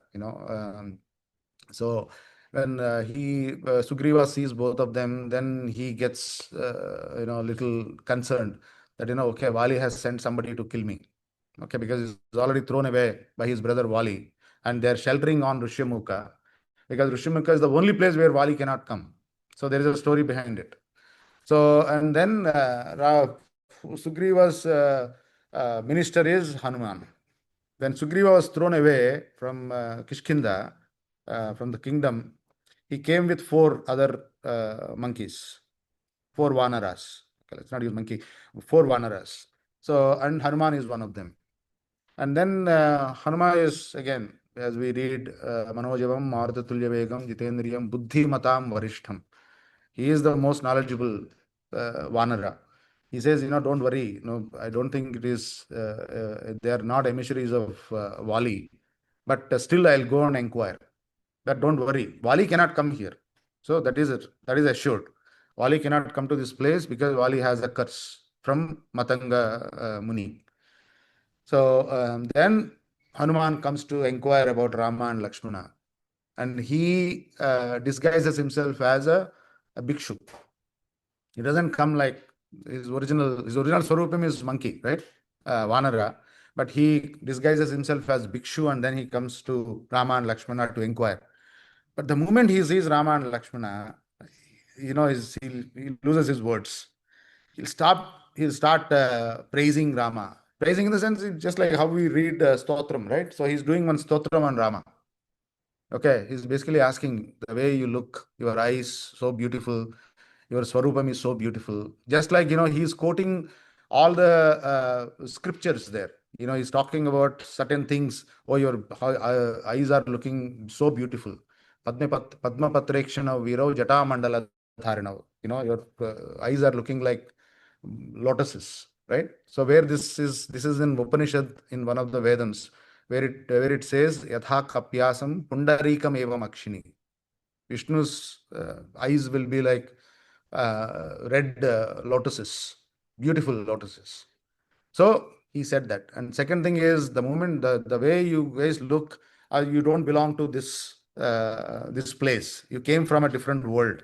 So when Sugriva sees both of them, then he gets little concerned that okay, Vali has sent somebody to kill me. Okay, because he's already thrown away by his brother Vali, and they're sheltering on Rishyamukha, because Rishyamukha is the only place where Vali cannot come. So there is a story behind it. So, and then Sugriva's minister is Hanuman. When Sugriva was thrown away from Kishkindha, from the kingdom, he came with 4 other monkeys, 4 Vanaras. Okay, let's not use monkey, 4 Vanaras. So, and Hanuman is one of them. And then Hanuman is, again, as we read, Manojavam, Marutatulya Vegam, Jitendriyam, Buddhi Matam Varishtham. He is the most knowledgeable Vanara. He says, don't worry, I don't think it is, they are not emissaries of Vali, but still I'll go and inquire. But don't worry, Vali cannot come here. So that is it. That is assured. Vali cannot come to this place because Vali has a curse from Matanga Muni. So then Hanuman comes to inquire about Rama and Lakṣmaṇa, and he disguises himself as a bhikshu. He doesn't come like his original Swarupam is monkey, right? Vanara. But he disguises himself as bhikshu, and then he comes to Rama and Lakṣmaṇa to inquire. But the moment he sees Rama and Lakṣmaṇa, he loses his words. He'll start praising Rama. Praising in the sense, just like how we read Stotram, right? So he's doing one Stotram on Rama. Okay, he's basically asking, the way you look, your eyes, so beautiful, your Swarupam is so beautiful. Just like, he's quoting all the scriptures there. He's talking about certain things. Oh, your eyes are looking so beautiful. Padma Patrekshana Viro Jata Mandala Dharana. Your eyes are looking like lotuses, right? So where this is in Upanishad, in one of the Vedams, where it says Yatha Kapyasam Pundarikam Evam Akshini. Vishnu's eyes will be like red lotuses, beautiful lotuses. So he said that. And second thing is, the moment the way you guys look, you don't belong to this place. You came from a different world.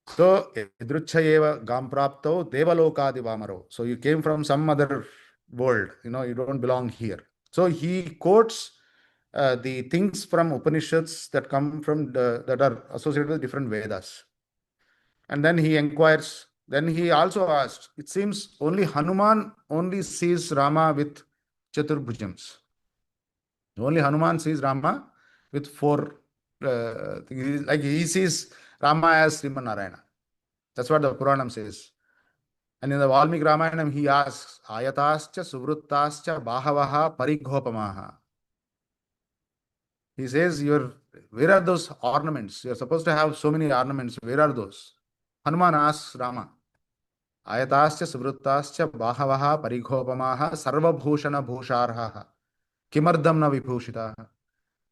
So Idruchayeva Gamprapto Devalokadi Vamaro. So you came from some other world. You don't belong here. So he quotes the things from Upanishads that come from that are associated with different Vedas. And then he inquires. Then he also asked, it seems only Hanuman only sees Rama with Chaturbhujams. Only Hanuman sees Rama with 4 things. Like he sees Rama as Srimanarayana. That's what the Puranam says. And in the Valmiki Ramayanam, he asks, Ayatascha Suvrittascha Bahavaha Parighopamaha. He says, where are those ornaments? You're supposed to have so many ornaments. Where are those? Hanuman asks Rama, Ayatascha Suvrittascha Bahavaha Parighopamaha Sarvabhushana Bhusharhaha Kimardam na Vibhushitaha.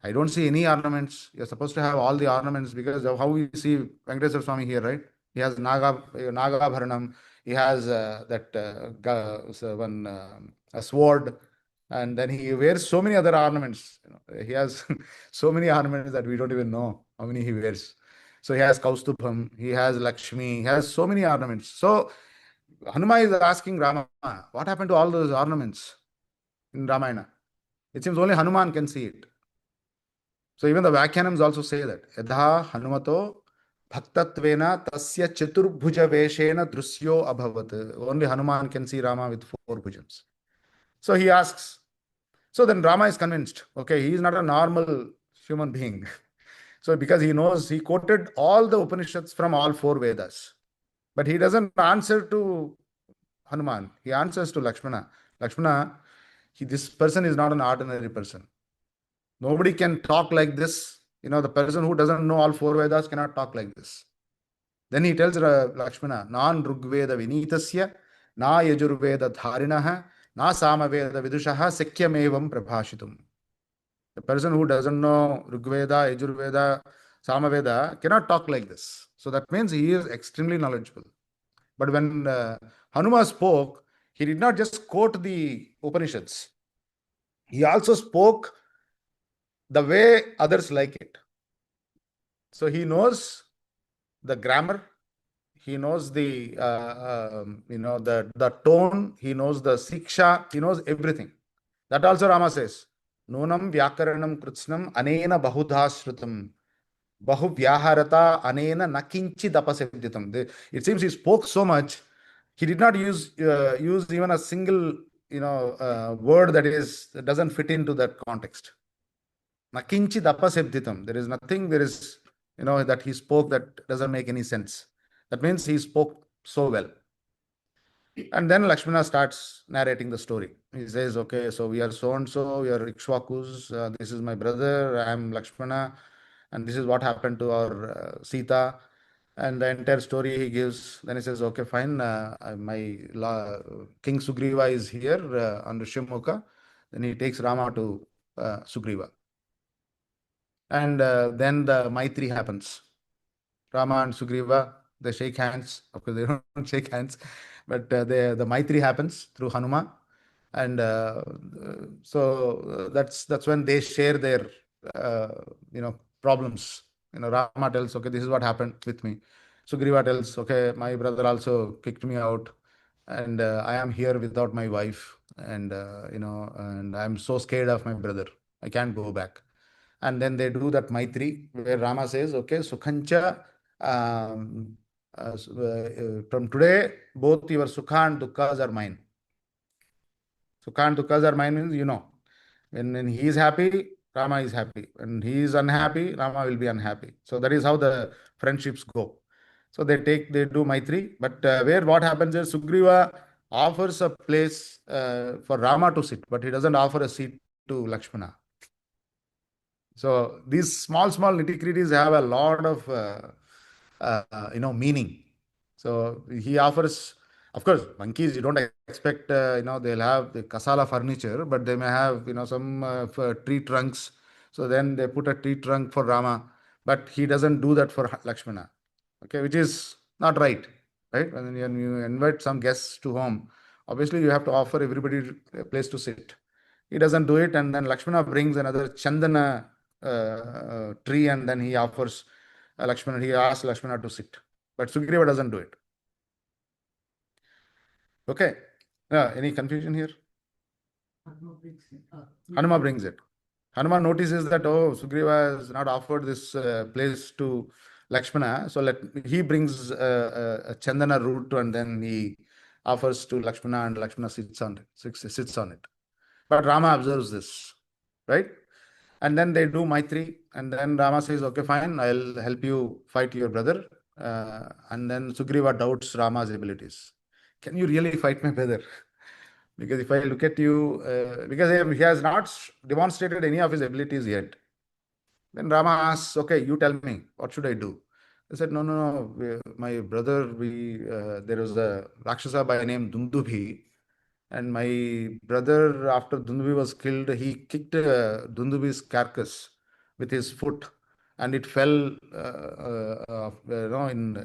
I don't see any ornaments. You're supposed to have all the ornaments, because of how we see Venkateswara Swamy here, right? He has Nagabharanam. He has a sword, and then he wears so many other ornaments. He has so many ornaments that we don't even know how many he wears. So he has Kaustubham, he has Lakshmi, he has so many ornaments. So Hanuman is asking Rama, what happened to all those ornaments in Ramayana? It seems only Hanuman can see it. So even the Vyakyanams also say that. Yadha Hanumato bhaktatvena tasya chaturbhuja veshena drusyo abhavat. Only Hanuman can see Rama with 4 bhujams. So he asks. So then Rama is convinced. Okay, he is not a normal human being. So because he knows, he quoted all the Upanishads from all 4 Vedas. But he doesn't answer to Hanuman. He answers to Lakṣmaṇa. Lakṣmaṇa, this person is not an ordinary person. Nobody can talk like this. The person who doesn't know all 4 Vedas cannot talk like this. Then he tells Lakṣmaṇa, Nan Rugveda Vinitasya, Na Yajurveda Dharinaha, Na Samaveda Vidushaha, Sekyamevam Prabhashitum. The person who doesn't know Rigveda, Yajurveda, Samaveda cannot talk like this. So that means he is extremely knowledgeable. But when Hanuman spoke, he did not just quote the Upanishads. He also spoke the way others like it. So he knows the grammar, he knows the the tone, he knows the siksha, he knows everything. That also Rama says, Nunam Vyakaranam Krutsnam Anena Bahudha Shrutam Bahu Vyaharata Anena Nakinchi Dapasibditam. It seems he spoke so much, he did not use even a single word that doesn't fit into that context. Nakinchi Dapasibditam. There is nothing, that he spoke that doesn't make any sense. That means he spoke so well. And then Lakṣmaṇa starts narrating the story. He says, okay, so we are so-and-so, we are Ikshvakus, this is my brother, I am Lakṣmaṇa, and this is what happened to our Sītā. And the entire story he gives. Then he says, okay, fine, King Sugriva is here on Rishyamukha. Then he takes Rama to Sugriva. And then the Maitri happens. Rama and Sugriva, they shake hands. Of course, they don't shake hands, but the Maitri happens through Hanuman. And so that's when they share their problems. Rama tells, okay, this is what happened with me. Sugriva tells, okay, my brother also kicked me out, and I am here without my wife, and and I'm so scared of my brother. I can't go back. And then they do that Maitri, where Rama says, okay, Sukhancha, from today, both your Sukha and Dukkhas are mine. Sukha and Dukkhas are mine means, when he is happy, Rama is happy. When he is unhappy, Rama will be unhappy. So that is how the friendships go. So they do Maitri. But what happens is Sugriva offers a place for Rama to sit, but he doesn't offer a seat to Lakṣmaṇa. So these small nitty-gritties have a lot of meaning. So he offers, of course, monkeys, you don't expect, they'll have the kasala furniture, but they may have, some tree trunks. So then they put a tree trunk for Rama, but he doesn't do that for Lakṣmaṇa, okay, which is not right? When you invite some guests to home, obviously you have to offer everybody a place to sit. He doesn't do it, and then Lakṣmaṇa brings another chandana tree, and then he offers Lakṣmaṇa, he asks Lakṣmaṇa to sit. But Sugriva doesn't do it. Okay. Any confusion here? Hanuman brings it. Hanuman notices that, Sugriva has not offered this place to Lakṣmaṇa, so he brings a chandana root, and then he offers to Lakṣmaṇa, and Lakṣmaṇa sits on it. But Rama observes this, right? And then they do Maitri, and then Rama says, okay, fine, I'll help you fight your brother. And then Sugriva doubts Rama's abilities. Can you really fight my brother? Because if I look at you, because he has not demonstrated any of his abilities yet. Then Rama asks, okay, you tell me, what should I do? They said, no, my brother, there was a rakṣasa by name Dundubhi, and my brother, after Dundubi was killed, he kicked Dundubi's carcass with his foot, and it fell in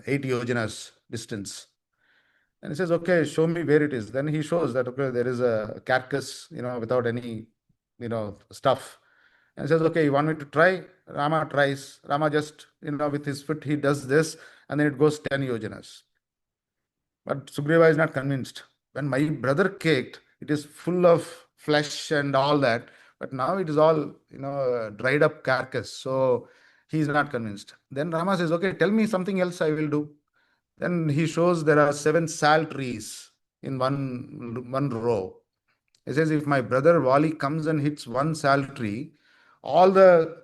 8 yojanas distance. And he says, okay, show me where it is. Then he shows that, okay, there is a carcass, without any, stuff. And says, okay, you want me to try? Rama tries. Rama just, with his foot, he does this, and then it goes 10 yojanas. But Sugriva is not convinced. When my brother kicked, it is full of flesh and all that, but now it is all, dried up carcass. So he is not convinced. Then Rama says, okay, tell me something else I will do. Then he shows there are 7 sal trees in one row. He says, if my brother Wali comes and hits one sal tree, all the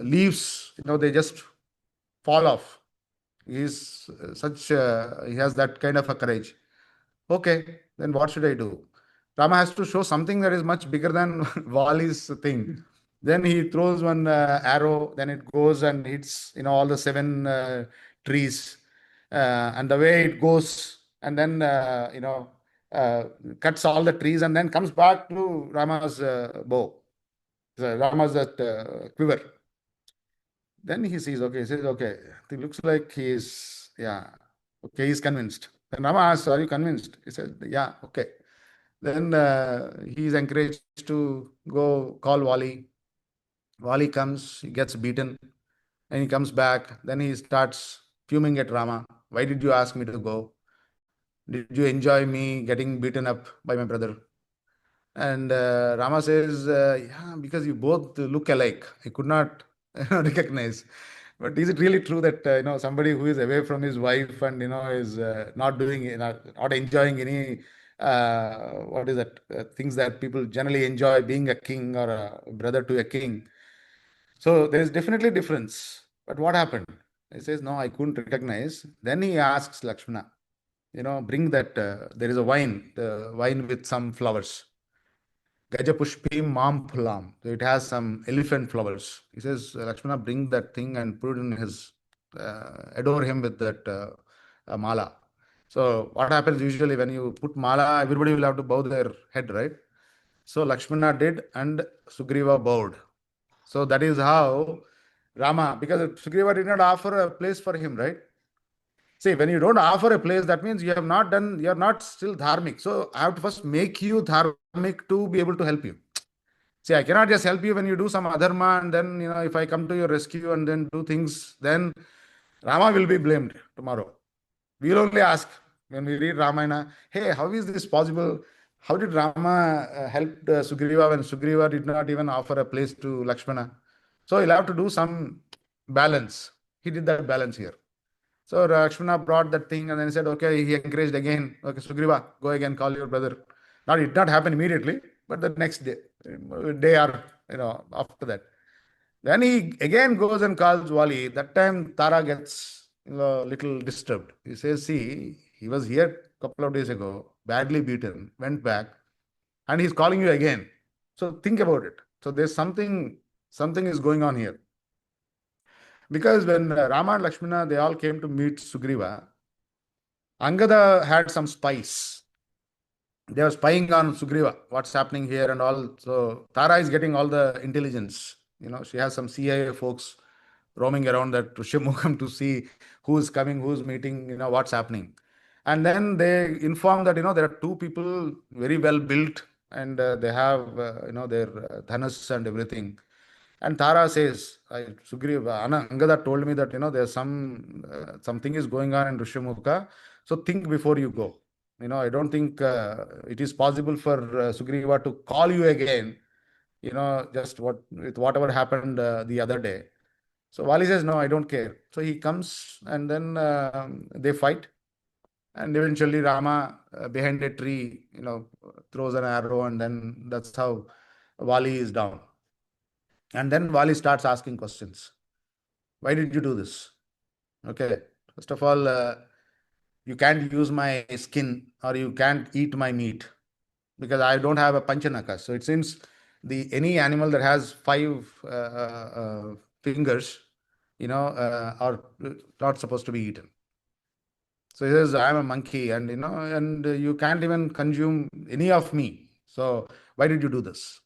leaves, they just fall off. He has that kind of a courage. Okay, then what should I do? Rama has to show something that is much bigger than Wali's thing. Then he throws one arrow, then it goes and hits, all the 7 trees. And the way it goes, and then, cuts all the trees and then comes back to Rama's bow. Rama's that quiver. Then he sees, okay, he says, okay, it looks like he's convinced. Then Rama asks, are you convinced? He says, yeah, okay. Then he is encouraged to go call Wali. Wali comes, he gets beaten, and he comes back. Then he starts fuming at Rama. Why did you ask me to go? Did you enjoy me getting beaten up by my brother? And Rama says, yeah, because you both look alike. I could not recognize. But is it really true that somebody who is away from his wife and is not doing, not enjoying any things that people generally enjoy, being a king or a brother to a king? So there is definitely difference. But what happened? He says, no, I couldn't recognize. Then he asks Lakṣmaṇa, bring that. There is a wine, the wine with some flowers. Gajapushpim Mam Phulam. So it has some elephant flowers. He says, Lakṣmaṇa, bring that thing and put it in his, adore him with that mala. So what happens usually when you put mala, everybody will have to bow their head, right? So Lakṣmaṇa did, and Sugriva bowed. So that is how Rama, because Sugriva did not offer a place for him, right? See, when you don't offer a place, that means you are not still dharmic. So I have to first make you dharmic to be able to help you. See, I cannot just help you when you do some adharma, and then, if I come to your rescue and then do things, then Rama will be blamed tomorrow. We will only ask when we read Rāmayana, hey, how is this possible? How did Rama help Sugriva when Sugriva did not even offer a place to Lakṣmaṇa? So he'll have to do some balance. He did that balance here. So Lakṣmaṇa brought that thing and then he said, okay, he encouraged again, okay, Sugriva, go again, call your brother. Now it did not happen immediately, but the next day or, after that. Then he again goes and calls Wali. That time Tara gets little disturbed. He says, see, he was here a couple of days ago, badly beaten, went back, and he's calling you again. So think about it. So there's something is going on here. Because when Rama and Lakṣmaṇa, they all came to meet Sugriva, Angada had some spies. They were spying on Sugriva, what's happening here and all. So Tara is getting all the intelligence. She has some CIA folks roaming around that Rishyamukam to see who's coming, who's meeting, what's happening. And then they inform that, there are 2 people very well built and they have, their dhanas and everything. And Tara says, Sugriva, Angada told me that, there's something is going on in Rishyamukha. So think before you go. I don't think it is possible for Sugriva to call you again, just with whatever happened the other day. So Wali says, no, I don't care. So he comes and then they fight. And eventually Rama, behind a tree, throws an arrow, and then that's how Wali is down. And then Wali starts asking questions. Why did you do this? Okay, first of all, you can't use my skin or you can't eat my meat because I don't have a panchanaka. So it seems any animal that has 5 fingers, are not supposed to be eaten. So he says, I'm a monkey and, and you can't even consume any of me. So why did you do this?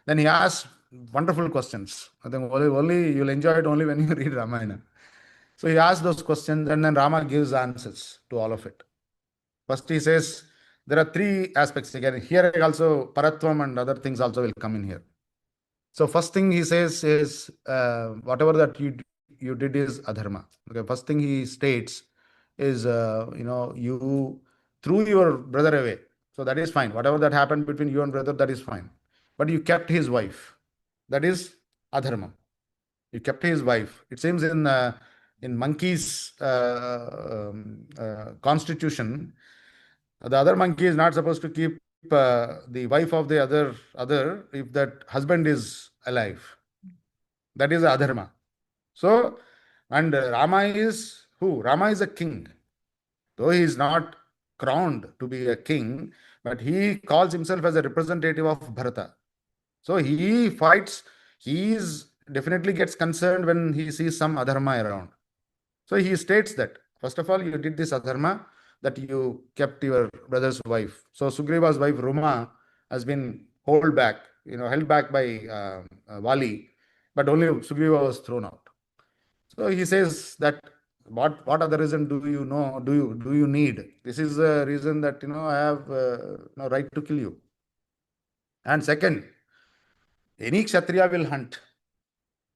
Then he asks wonderful questions. I think only you'll enjoy it only when you read Ramayana. So he asks those questions and then Rama gives answers to all of it. First he says, there are 3 aspects again. Here also Paratvam and other things also will come in here. So first thing he says is, whatever that you did is adharma. Okay, first thing he states is, you threw your brother away. So that is fine. Whatever that happened between you and brother, that is fine. But you kept his wife. That is adharma. You kept his wife. It seems in monkey's constitution, the other monkey is not supposed to keep the wife of the other if that husband is alive. That is adharma. So, and Rama is who? Rama is a king. Though he is not crowned to be a king, but he calls himself as a representative of Bharata. So he fights, he is definitely gets concerned when he sees some adharma around. So he states that, first of all, you did this adharma, that you kept your brother's wife. So Sugriva's wife Ruma has been held back by Vali, but only Sugriva was thrown out. So he says that what other reason do you know? Do you need? This is the reason that I have no right to kill you. And second, any Kshatriya will hunt.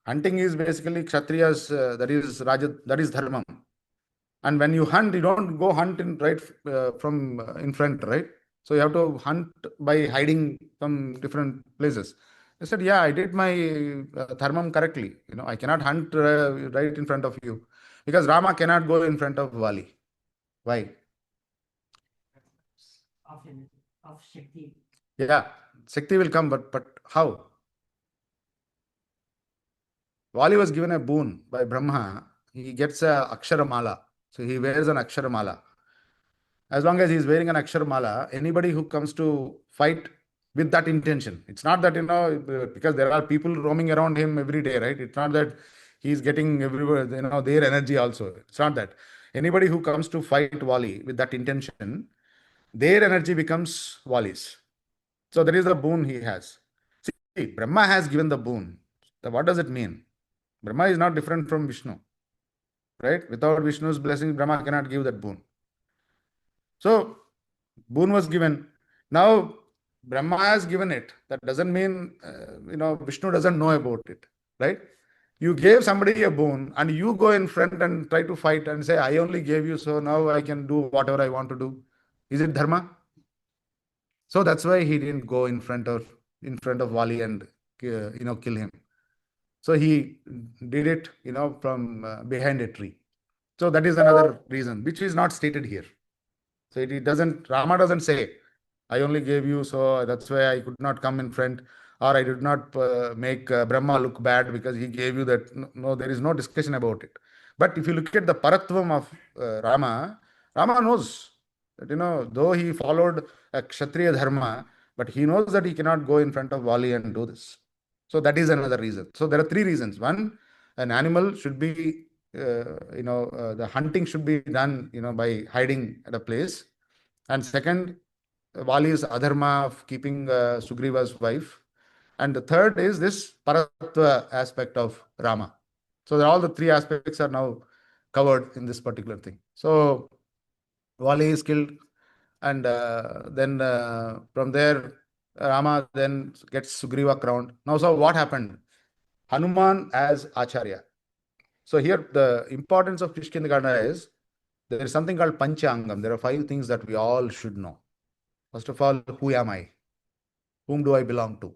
Hunting is basically Kshatriyas, that is dharma. And when you hunt, you don't go hunt from in front, right? So you have to hunt by hiding from different places. I said, yeah, I did my dharmam correctly. I cannot hunt right in front of you, because Rama cannot go in front of Vali. Why? Of Shakti. Yeah, Shakti will come, but how? Vali was given a boon by Brahma. He gets a akshara mala. So he wears an akshara mala. As long as he is wearing an akshara mala, anybody who comes to fight with that intention, it's not that, because there are people roaming around him every day, right? It's not that he's getting everywhere, their energy also. It's not that. Anybody who comes to fight Vali with that intention, their energy becomes Vali's. So that is the boon he has. See, Brahma has given the boon. So what does it mean? Brahma is not different from Vishnu, right? Without Vishnu's blessing, Brahma cannot give that boon. So, boon was given. Now, Brahma has given it. That doesn't mean, Vishnu doesn't know about it, right? You gave somebody a boon and you go in front and try to fight and say, I only gave you, so now I can do whatever I want to do. Is it dharma? So that's why he didn't go in front of Vali and kill him. So he did it, from behind a tree. So that is another reason, which is not stated here. So Rama doesn't say, I only gave you, so that's why I could not come in front, or I did not make Brahma look bad because he gave you that. No, there is no discussion about it. But if you look at the paratvam of Rama knows that, though he followed a Kshatriya dharma, but he knows that he cannot go in front of Vali and do this. So that is another reason. So there are three reasons. One, an animal should be, the hunting should be done, by hiding at a place. And second, Vali's adharma of keeping Sugriva's wife. And the third is this paratva aspect of Rama. So all the three aspects are now covered in this particular thing. So Vali is killed, and then from there, Rama then gets Sugriva crowned. Now, so what happened? Hanuman as Acharya. So here the importance of Kishkindha Kāṇḍa is, there is something called Panchangam. There are 5 things that we all should know. First of all, who am I? Whom do I belong to?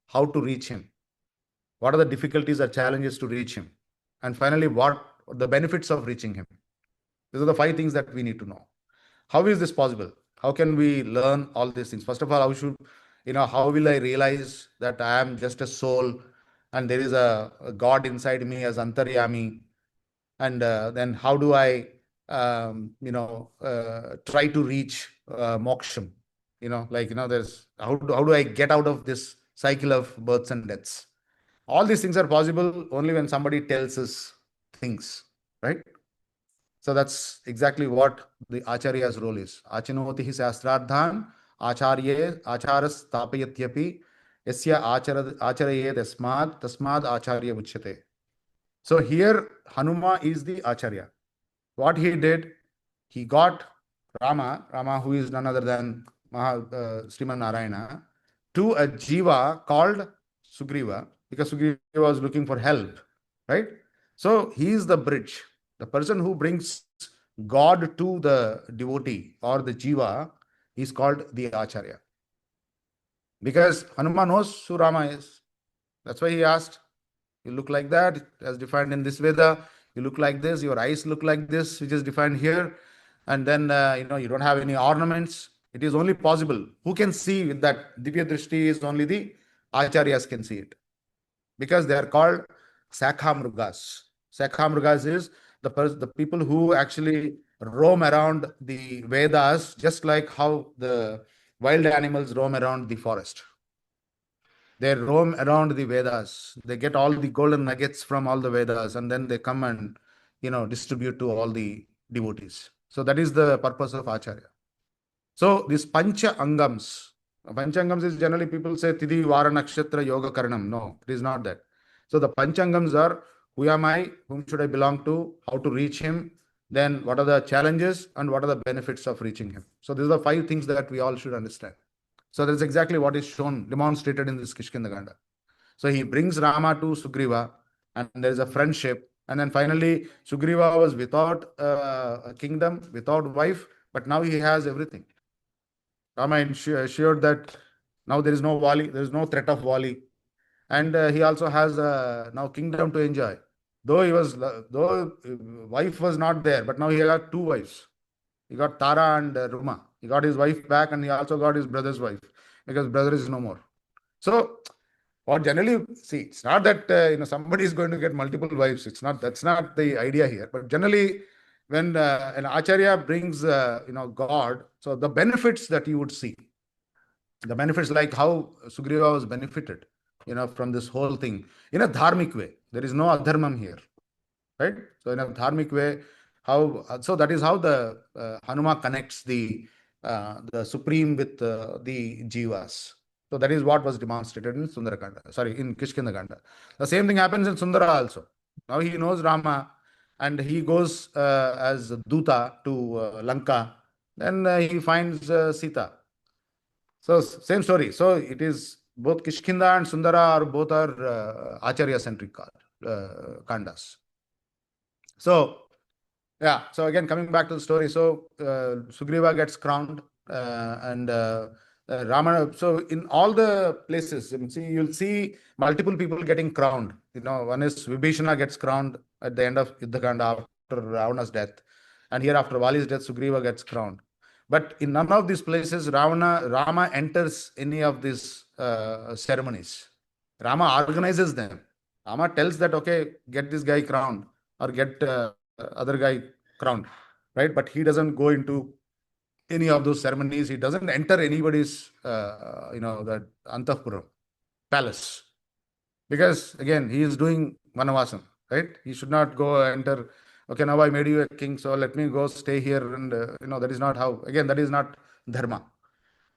How to reach him? What are the difficulties or challenges to reach him? And finally, what are the benefits of reaching him? These are the 5 things that we need to know. How is this possible? How can we learn all these things? First of all, how will I realize that I am just a soul and there is a God inside me as Antaryami? And then how do I, try to reach moksham? There's how do I get out of this cycle of births and deaths? All these things are possible only when somebody tells us things, right? So that's exactly what the Acharya's role is. Achinoti hi sahasradhan acharas tapayatyapi yasya acharayet tasmad acharya uchyate. So here Hanuma is the Acharya. What he did, he got Rama, who is none other than Sriman Narayana, to a jiva called Sugriva, because Sugriva was looking for help, right? So he is the bridge. The person who brings God to the devotee or the jiva is called the Acharya. Because Hanuman knows who Rama is. That's why he asked, you look like that, as defined in this Veda. You look like this, your eyes look like this, which is defined here. And then, you don't have any ornaments. It is only possible. Who can see with that? Divya Drishti is only the Acharyas can see it. Because they are called Sakhamrugas. Sakhamrugas is the people who actually roam around the Vedas, just like how the wild animals roam around the forest. They roam around the Vedas. They get all the golden nuggets from all the Vedas, and then they come and distribute to all the devotees. So that is the purpose of Acharya. So these Pancha Angams. Pancha Angams is generally people say Tidhi, Vara, Nakshatra, Yoga, Karanam. No, it is not that. So the Pancha Angams are, who am I? Whom should I belong to? How to reach him? Then what are the challenges and what are the benefits of reaching him? So these are the 5 things that we all should understand. So that is exactly what is shown, demonstrated in this Kishkindha Kāṇḍa. So he brings Rama to Sugriva, and there is a friendship. And then finally, Sugriva was without a kingdom, without wife, but now he has everything. Rama assured that now there is no Vali, there is no threat of Vali. And he also has now kingdom to enjoy. Though wife was not there, but now he got 2 wives. He got Tara and Ruma. He got his wife back, and he also got his brother's wife, because brother is no more. So, what generally, see, it's not that somebody is going to get multiple wives. That's not the idea here. But generally, when an Acharya brings God, so the benefits that you would see, the benefits like how Sugriva was benefited, from this whole thing in a dharmic way. There is no adharmam here, right? So in a dharmic way, so that is how the Hanuma connects the supreme with the jivas. So that is what was demonstrated in in Kishkindha Kāṇḍa. The same thing happens in Sundara also. Now he knows Rama, and he goes as Duta to Lanka. Then he finds Sītā. So same story. So it is both Kishkindha and Sundara both are Acharya centric Kāṇḍas. So yeah, so again coming back to the story, so Sugriva gets crowned and Rāmaṇa. So in all the places, you'll see multiple people getting crowned. One is Vibhishana gets crowned at the end of Yuddha Kāṇḍa after Ravana's death, and here after Vali's death, Sugriva gets crowned. But in none of these places, Rama enters any of these ceremonies. Rama organizes them. Rama tells that, okay, get this guy crowned or get other guy crowned, right? But he doesn't go into any of those ceremonies. He doesn't enter anybody's, that Antahpuram, palace. Because again, he is doing Vanavasam, right? He should not go enter, okay, now I made you a king, so let me go stay here. And, that is not how, again, that is not Dharma.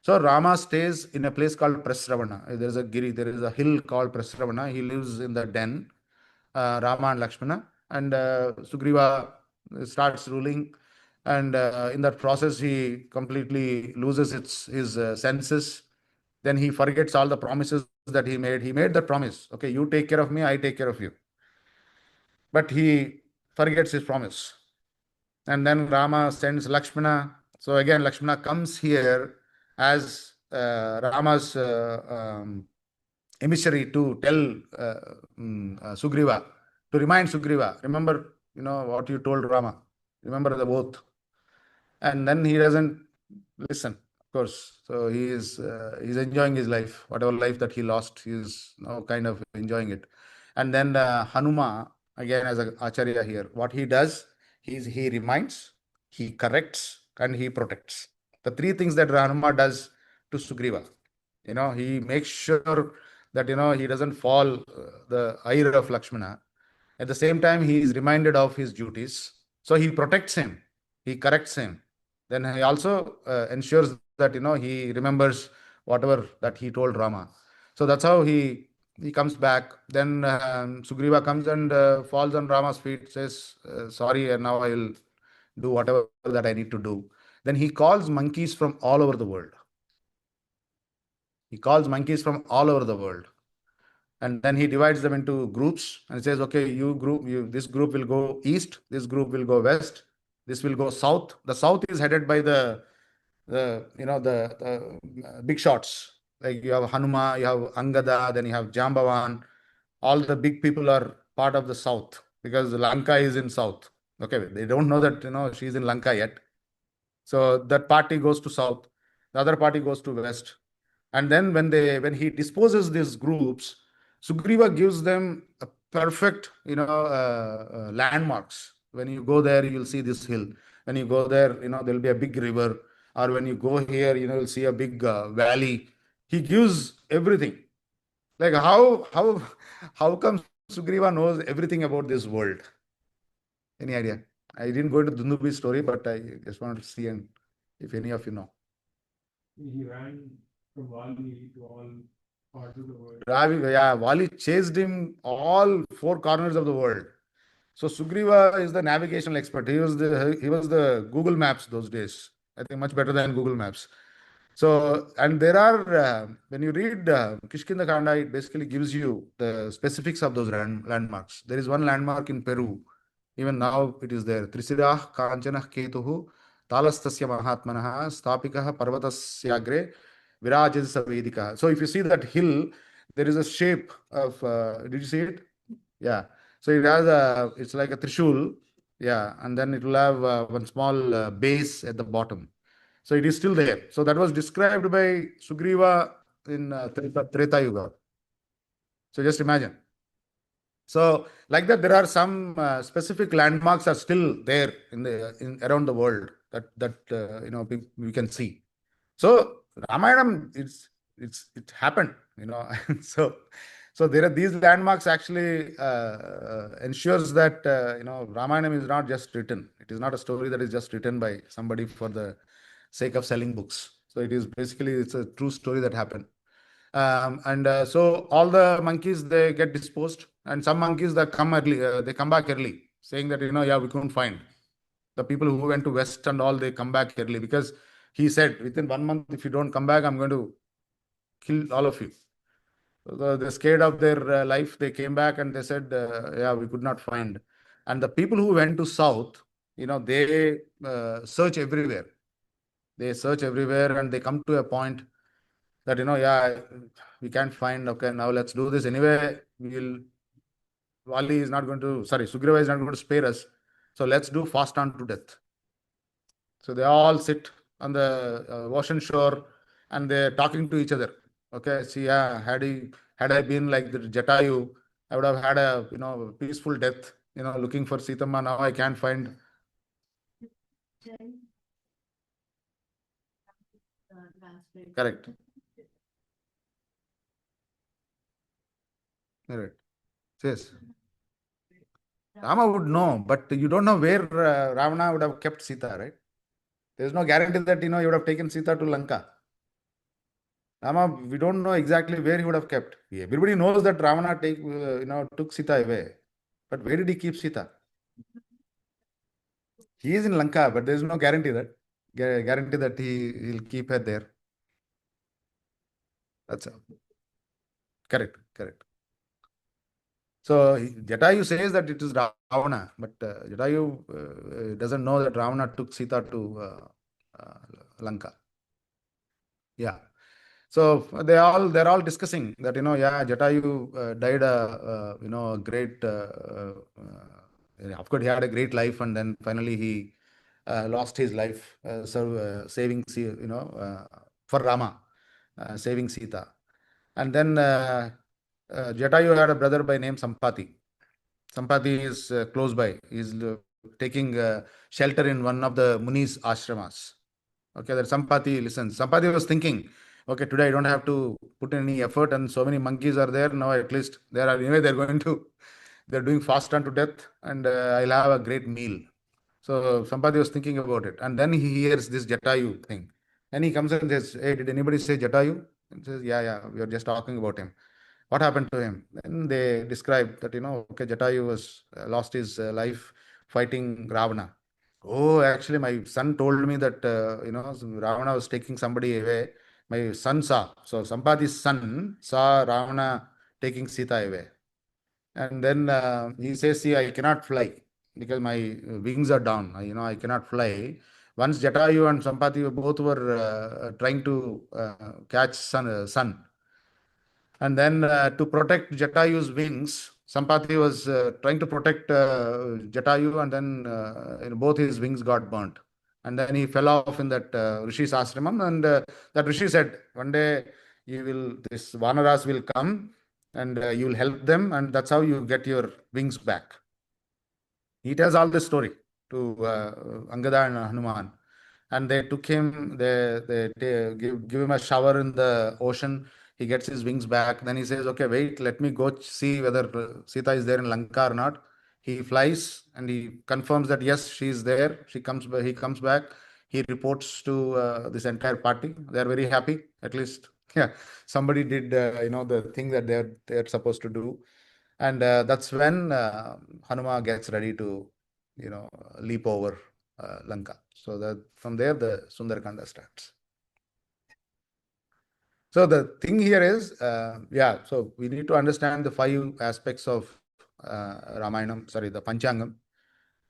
So Rama stays in a place called Prasravana. There is a giri, there is a hill called Prasravana. He lives in the den, Rama and Lakṣmaṇa. And Sugriva starts ruling. And in that process, he completely loses his senses. Then he forgets all the promises that he made. He made the promise, okay, you take care of me, I take care of you. But he forgets his promise. And then Rama sends Lakṣmaṇa. So again, Lakṣmaṇa comes here as Rama's emissary to tell Sugriva, to remind Sugriva, remember, what you told Rama, remember the oath. And then he doesn't listen, of course. So he's enjoying his life, whatever life that he lost, he's now kind of enjoying it. And then Hanuma, again as an Acharya here, what he does is he reminds, he corrects, and he protects. The 3 things that Hanuma does to Sugriva. He makes sure that, he doesn't fall the ire of Lakṣmaṇa. At the same time, he is reminded of his duties. So he protects him, he corrects him. Then he also ensures that, he remembers whatever that he told Rama. So that's how he comes back. Then Sugriva comes and falls on Rama's feet, says, sorry, and now I will do whatever that I need to do. Then he calls monkeys from all over the world. He calls monkeys from all over the world. And then he divides them into groups and says, okay, this group will go east, this group will go west, this will go south. The south is headed by the big shots. Like you have Hanuma, you have Angada, then you have Jambavan. All the big people are part of the south because Lanka is in south. Okay, they don't know that she's in Lanka yet. So that party goes to south, the other party goes to west. And then when he disposes these groups, Sugriva gives them a perfect landmarks. When you go there, you'll see this hill. When you go there, there'll be a big river. Or when you go here, you'll see a big valley. He gives everything. Like how come Sugriva knows everything about this world? Any idea? I didn't go into Dundubi's story, but I just wanted to see and if any of you know. He ran from Vali to all parts of the world. Vali chased him all four corners of the world. So Sugriva is the navigational expert. He was the Google Maps those days. I think much better than Google Maps. So, and there are, when you read Kishkindha Kāṇḍa, it basically gives you the specifics of those landmarks. There is one landmark in Peru. Even now it is there. Trisirah Kanchanah Ketuhu Talastasya Mahatmanaha Stapikaha Parvatasyagre Virajasa Vedika. So if you see that hill, there is a shape of, did you see it? Yeah. So it has it's like a trishul. Yeah. And then it will have one small base at the bottom. So it is still there. So that was described by Sugriva in Treta Yuga. So just imagine. So like that, there are some specific landmarks are still there in around the world that we can see. So Rāmayana, it happened, So there are these landmarks actually ensures that Rāmayana is not just written. It is not a story that is just written by somebody for the sake of selling books. So it is basically it's a true story that happened. So all the monkeys, they get disposed, and some monkeys that come early, they come back early, saying that we couldn't find the people who went to west and all. They come back early because he said within 1 month, if you don't come back, I'm going to kill all of you. So they're scared of their life. They came back and they said, we could not find. And the people who went to south, they search everywhere. They search everywhere and they come to a point that, we can't find. Okay, now let's do this. Anyway, Sugriva is not going to spare us. So let's do fast on to death. So they all sit on the ocean shore and they're talking to each other. Okay, see, had I been like the Jatayu, I would have had a peaceful death, looking for Sītamma. Now I can't find. Correct. Correct. Yes. Rama would know, but you don't know where Ravana would have kept Sīta, right? There is no guarantee that he would have taken Sīta to Lanka. Rama, we don't know exactly where he would have kept. Everybody knows that Ravana took Sīta away, but where did he keep Sīta? He is in Lanka, but there is no guarantee that he'll keep her there. That's all. Correct. So Jatayu says that it is Ravana, but Jatayu doesn't know that Ravana took Sīta to Lanka. Yeah. So they're all discussing that Jatayu died a great. Of course, he had a great life, and then finally he lost his life, saving for Rama, saving Sīta, and then Jatayu had a brother by name Sampati. Sampati is close by. He's taking shelter in one of the Muni's ashramas. Okay, that Sampati listens. Sampati was thinking, okay, today I don't have to put any effort, and so many monkeys are there now. At least they're doing fast unto death, and I'll have a great meal. So Sampati was thinking about it, and then he hears this Jatayu thing, and he comes and says, "Hey, did anybody say Jatayu?" And says, "Yeah, we are just talking about him. What happened to him?" Then they describe that okay, Jatayu was lost his life fighting Ravana. Oh, actually, my son told me that Ravana was taking somebody away. My son saw. So Sampati's son saw Ravana taking Sītā away. And then he says, see, I cannot fly because my wings are down. I cannot fly. Once Jatayu and Sampati both were trying to catch sun. And then to protect Jatayu's wings, Sampati was trying to protect Jatayu, and then both his wings got burnt. And then he fell off in that Rishi's ashramam, and that Rishi said, one day this Vanaras will come and you will help them, and that's how you get your wings back. He tells all this story to Angada and Hanuman. And they took him, they give him a shower in the ocean. He gets his wings back. Then he says, okay, wait, let me go see whether Sītā is there in Lanka or not. He flies and he confirms that yes, she is there. He comes back. He reports to this entire party. They are very happy. At least, yeah, somebody did the thing that they're supposed to do. And that's when Hanuma gets ready to leap over Lanka. So that from there the Sundarkanda starts. So the thing here is, so we need to understand the 5 aspects of the Panchangam.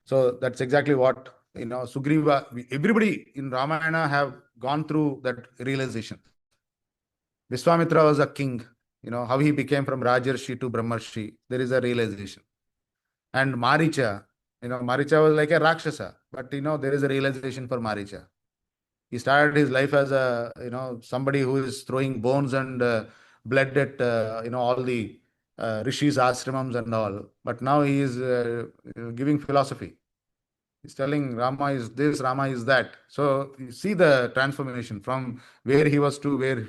So that's exactly what Sugriva, everybody in Ramayana have gone through that realization. Vishwamitra was a king, how he became from Rajarshi to Brahmarshi. There is a realization. And Maricha, Maricha was like a rakṣasa, but there is a realization for Maricha. He started his life as a somebody who is throwing bones and blood at all the rishis ashramams and all. But now he is giving philosophy. He's telling Rama is this, Rama is that. So you see the transformation from where he was to where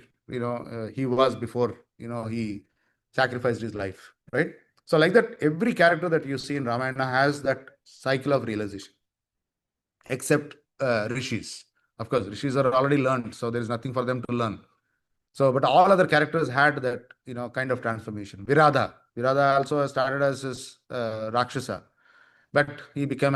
he was before he sacrificed his life, right? So like that, every character that you see in Ramayana has that cycle of realization, except rishis. Of course, rishis are already learned, so there is nothing for them to learn. So, but all other characters had that kind of transformation. Virada also started as his rakṣasa, but he became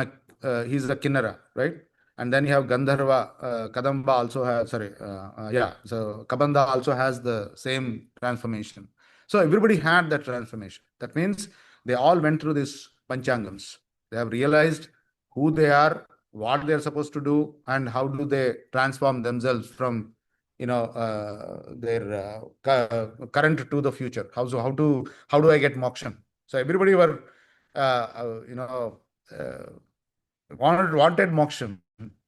he's a Kinnara, right? And then you have Gandharva, Kadamba also has, so Kabanda also has the same transformation. So everybody had that transformation. That means they all went through these Panchangams. They have realized who they are, what they are supposed to do, and how do they transform themselves from their current to the future. How do I get moksha? So everybody were wanted moksha,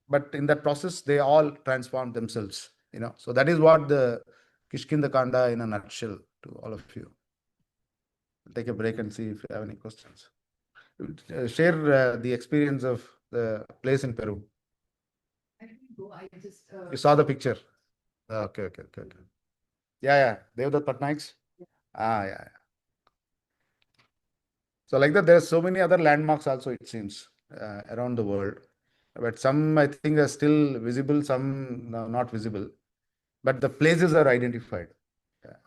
but in that process they all transformed themselves. So that is what the Kishkindha Kāṇḍa in a nutshell to all of you. We'll take a break and see if you have any questions. Share the experience of the place in Peru. You saw the picture. Okay. Yeah. Devdutt Patnaik's. Yeah. So like that, there are so many other landmarks also, it seems, around the world. But some, I think, are still visible, some not visible. But the places are identified. Yeah.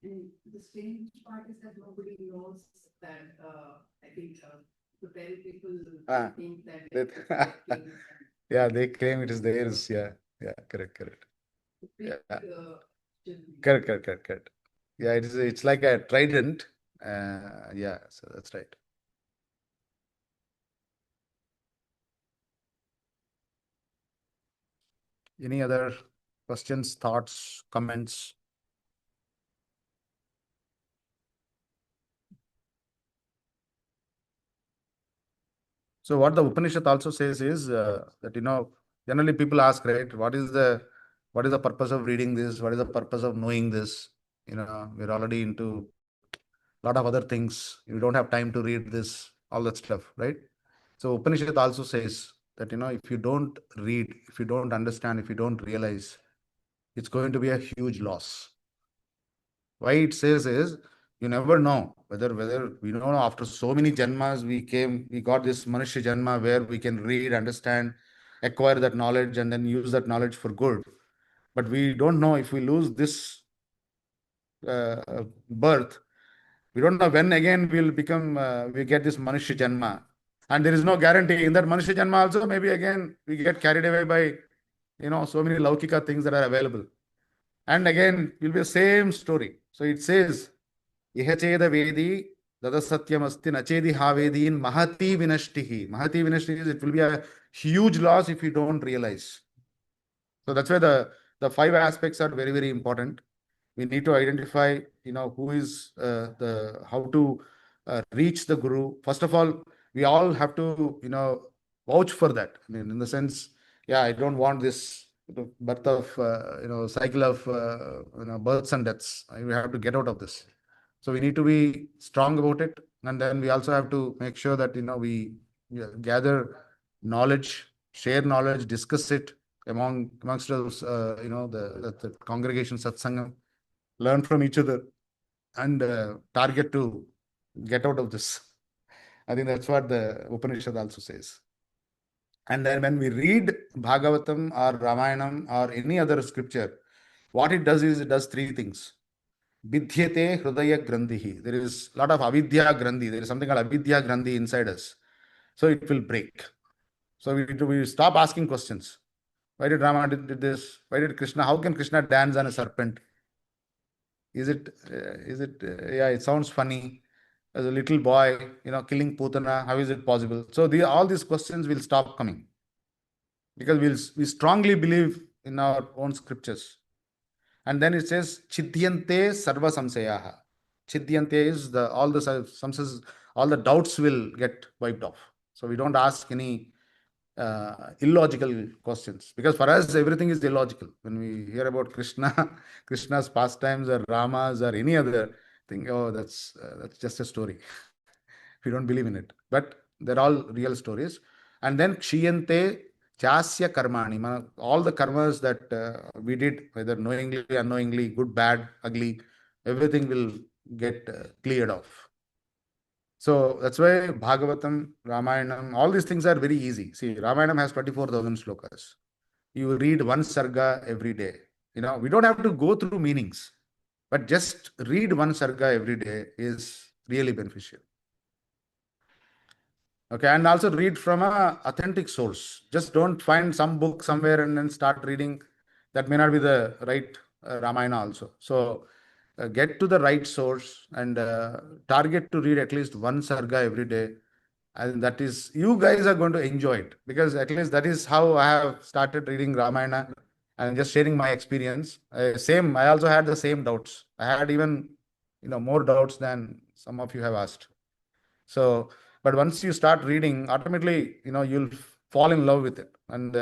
And the strange part is that nobody knows that, I think, the Peru people think that it's their kings. Yeah, they claim it is theirs. Yeah, correct. Yeah. Correct. Yeah, it's like a trident. Yeah, so that's right. Any other questions, thoughts, comments? So what the Upanishad also says is that generally people ask, right, what is the purpose of reading this? What is the purpose of knowing this? We're already into a lot of other things. You don't have time to read this, all that stuff, right? So Upanishad also says that if you don't read, if you don't understand, if you don't realize, it's going to be a huge loss. Why it says is, you never know whether we don't know, after so many janmas we got this Manushya Janma where we can read, understand, acquire that knowledge and then use that knowledge for good. But we don't know if we lose this birth, we don't know when again we'll become, we get this Manushya Janma. And there is no guarantee in that Manushya Janma also, maybe again we get carried away by, so many Laukika things that are available. And again, it will be the same story. So it says, Ihacheda Vedi, Dadasatyam Asti, Nachedi Havedi in Mahati Vinashtihi. Mahati Vinashtihi is it will be a huge loss if you don't realize. So that's why the 5 aspects are very, very important. We need to identify, who is how to reach the Guru. First of all, we all have to, vouch for that. I mean, in the sense, I don't want this birth of, cycle of, births and deaths. We have to get out of this. So we need to be strong about it. And then we also have to make sure that, we gather knowledge, share knowledge, discuss it amongst us, the congregation satsangam, learn from each other, and target to get out of this. I think that's what the Upanishad also says. And then when we read Bhagavatam or Ramayanam or any other scripture, what it does is it does 3 things. Vidhyate Hridaya Grandhihi. There is a lot of avidya grandhi. There is something called avidya grandhi inside us. So it will break. So we stop asking questions. Why did Rama did this? Why did Krishna? How can Krishna dance on a serpent? It sounds funny. As a little boy, killing Putana, how is it possible? So all these questions will stop coming. Because we strongly believe in our own scriptures. And then it says, Chidyante Sarva Samsayaha. Chidyante is all the samsas, all the doubts will get wiped off. So we don't ask any illogical questions, because for us everything is illogical. When we hear about Krishna's pastimes or Rama's or any other thing, that's just a story. We don't believe in it, but they're all real stories. And then Kshiyante Chasya Karmani, all the karmas that we did, whether knowingly, unknowingly, good, bad, ugly, everything will get cleared off. So that's why Bhagavatam, Ramayanam, all these things are very easy. See, Ramayanam has 24,000 slokas. You read one sarga every day. We don't have to go through meanings, but just read one sarga every day is really beneficial. Okay, and also read from an authentic source. Just don't find some book somewhere and then start reading. That may not be the right Ramayana also. So get to the right source and target to read at least one sarga every day. And that is, you guys are going to enjoy it, because at least that is how I have started reading Ramayana and just sharing my experience. I also had the same doubts. I had even, more doubts than some of you have asked. So, but once you start reading, automatically, you'll fall in love with it. And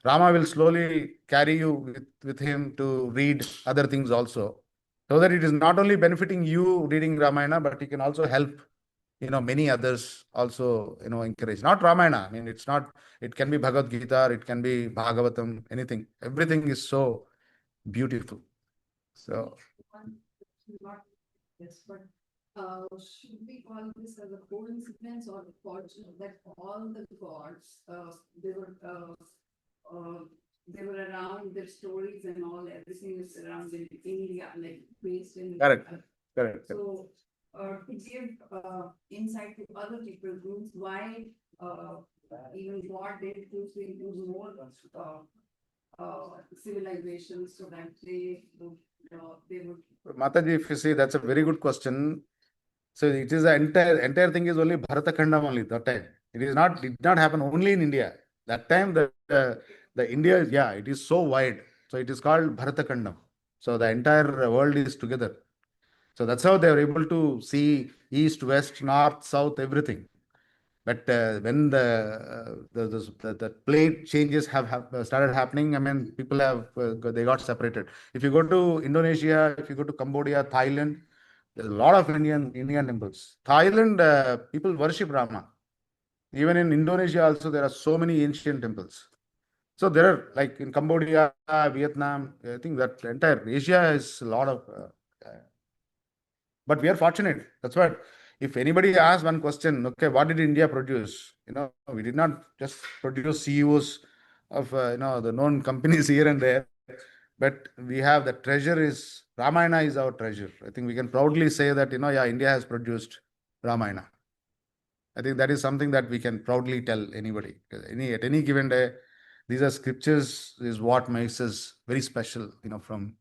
Rama will slowly carry you with him to read other things also. So that it is not only benefiting you reading Ramayana, but it can also help, many others also, encourage. Not Ramayana. I mean, it can be Bhagavad Gita, it can be Bhagavatam, anything. Everything is so beautiful. So. Not this, but should we call this as a coincidence or fortune that all the gods, they were around, their stories and all, everything is around in India, like based in. Correct. So, to give insight to other people's groups, why even God did choose to include more civilizations so that they would. Mataji, if you see, that's a very good question. So it is the entire thing is only Bharata Khandam only that time. It did not happen only in India. That time the India, it is so wide. So it is called Bharata Khandam. So the entire world is together. So that's how they were able to see east, west, north, south, everything. But when the plate changes have started happening, I mean, people they got separated. If you go to Indonesia, if you go to Cambodia, Thailand, there's a lot of Indian temples. Thailand, people worship Rama. Even in Indonesia also, there are so many ancient temples. So there are, like in Cambodia, Vietnam, I think that entire Asia is a lot of. But we are fortunate. That's what. If anybody asks one question, okay, what did India produce? We did not just produce CEOs of the known companies here and there, but we have the treasure is Ramayana is our treasure. I think we can proudly say that India has produced Ramayana. I think that is something that we can proudly tell anybody. At any given day, these are scriptures is what makes us very special, from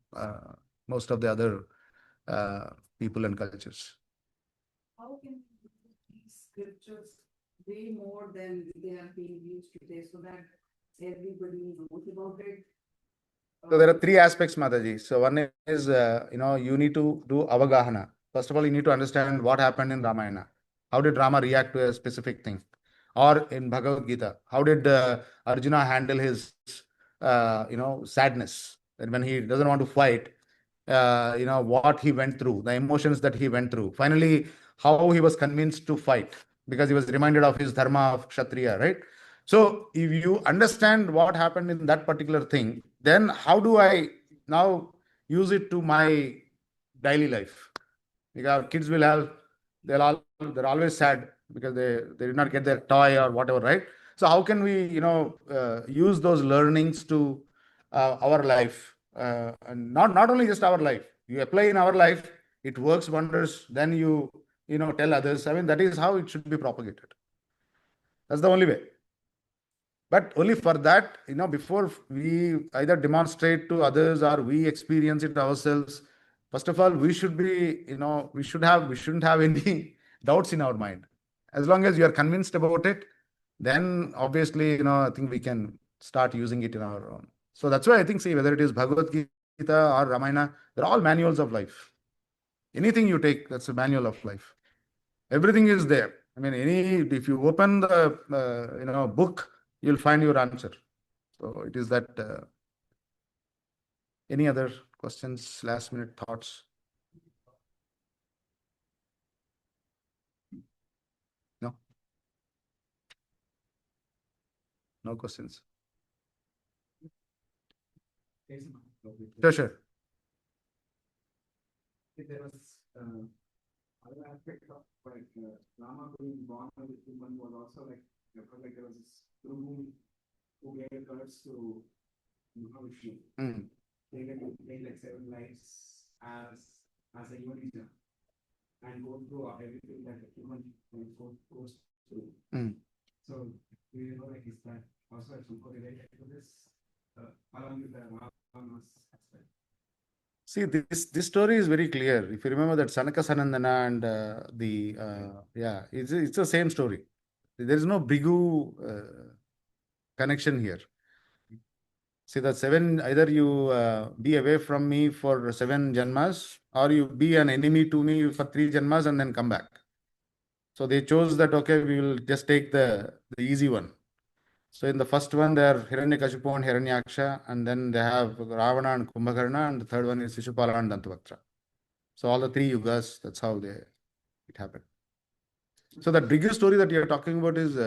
most of the other people and cultures. How can we use these scriptures way more than they are being used today so that everybody knows about it? So there are three aspects, Mataji. So one is, you need to do avagahana. First of all, you need to understand what happened in Ramayana. How did Rama react to a specific thing? Or in Bhagavad Gita, how did Arjuna handle his, sadness? And when he doesn't want to fight, what he went through, the emotions that he went through. Finally, how he was convinced to fight because he was reminded of his dharma of Kshatriya, right? So if you understand what happened in that particular thing, then how do I now use it to my daily life? Because kids they're always sad because they did not get their toy or whatever, right? So how can we, use those learnings to our life, and not only just our life. You apply in our life, it works wonders. Then you tell others. I mean, that is how it should be propagated. That's the only way. But only for that, before we either demonstrate to others or we experience it ourselves, first of all, we should be, we shouldn't have any doubts in our mind. As long as you are convinced about it, then obviously, I think we can start using it in our own. So that's why I think, see, whether it is Bhagavad Gita or Ramayana, they're all manuals of life. Anything you take, that's a manual of life. Everything is there. I mean, if you open the, book, you'll find your answer. So it is that. Any other questions, last minute thoughts? No? No questions? Sure. There was other aspect of Rama being born as a human was also like there was this Guru who gave birth to Vishnu. They get to play like 7 lives as a human being and go through everything that a human goes through. So do you know, like, is that also some correlated to this along with the Rama's aspect? See, this story is very clear. If you remember that Sanaka Sanandana and it's the same story. There is no Bhrigu connection here. See, the 7, either you be away from me for 7 janmas, or you be an enemy to me for 3 janmas and then come back. So they chose that, okay, we will just take the easy one. So in the first one, they are Hiranyakashipu and Hiranyaksha, and then they have Ravana and Kumbhakarna, and the third one is Shishupala and Dantavaktra. So all the 3 yugas, that's how it happened. So that bigger story that you are talking about is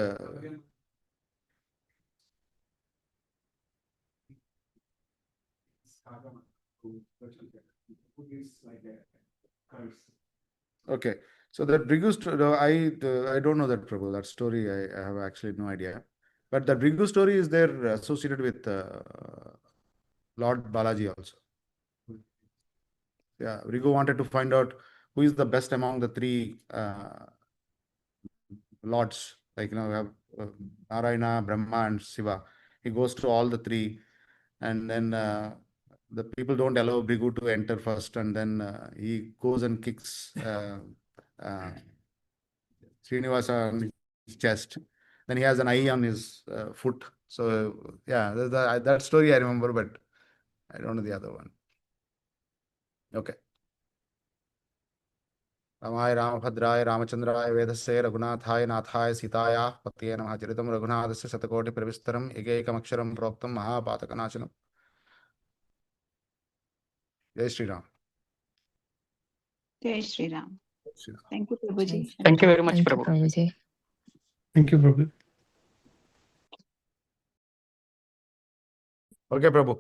okay. So that Bhrigu story, I don't know that, Prabhu. That story, I have actually no idea. But the Bhrigu story is there associated with Lord Balaji also. Yeah, Bhrigu wanted to find out who is the best among the 3 lords. Like, we have Narayana, Brahma, and Shiva. He goes to all the 3, and then the people don't allow Bhrigu to enter first, and then he goes and kicks Srinivasa on his chest. Then he has an eye on his foot. So yeah, that story I remember, but I don't know the other one. Okay. Ramaya Ramabhadraya Ramachandraya Vedasya Raghunathaya Nathaya Sītāya Patye Namaha Charitam Raghunadasya Satakoti Pravistaram Ekekam Aksharam Proktam Mahapataka Jai Śrī Rāma. Jai Śrī Rāma. Thank you, Prabhuji. Thank you very much, Thank you, Prabhu. Prabhuji. Thank you, Prabhu. Okay, Prabhu.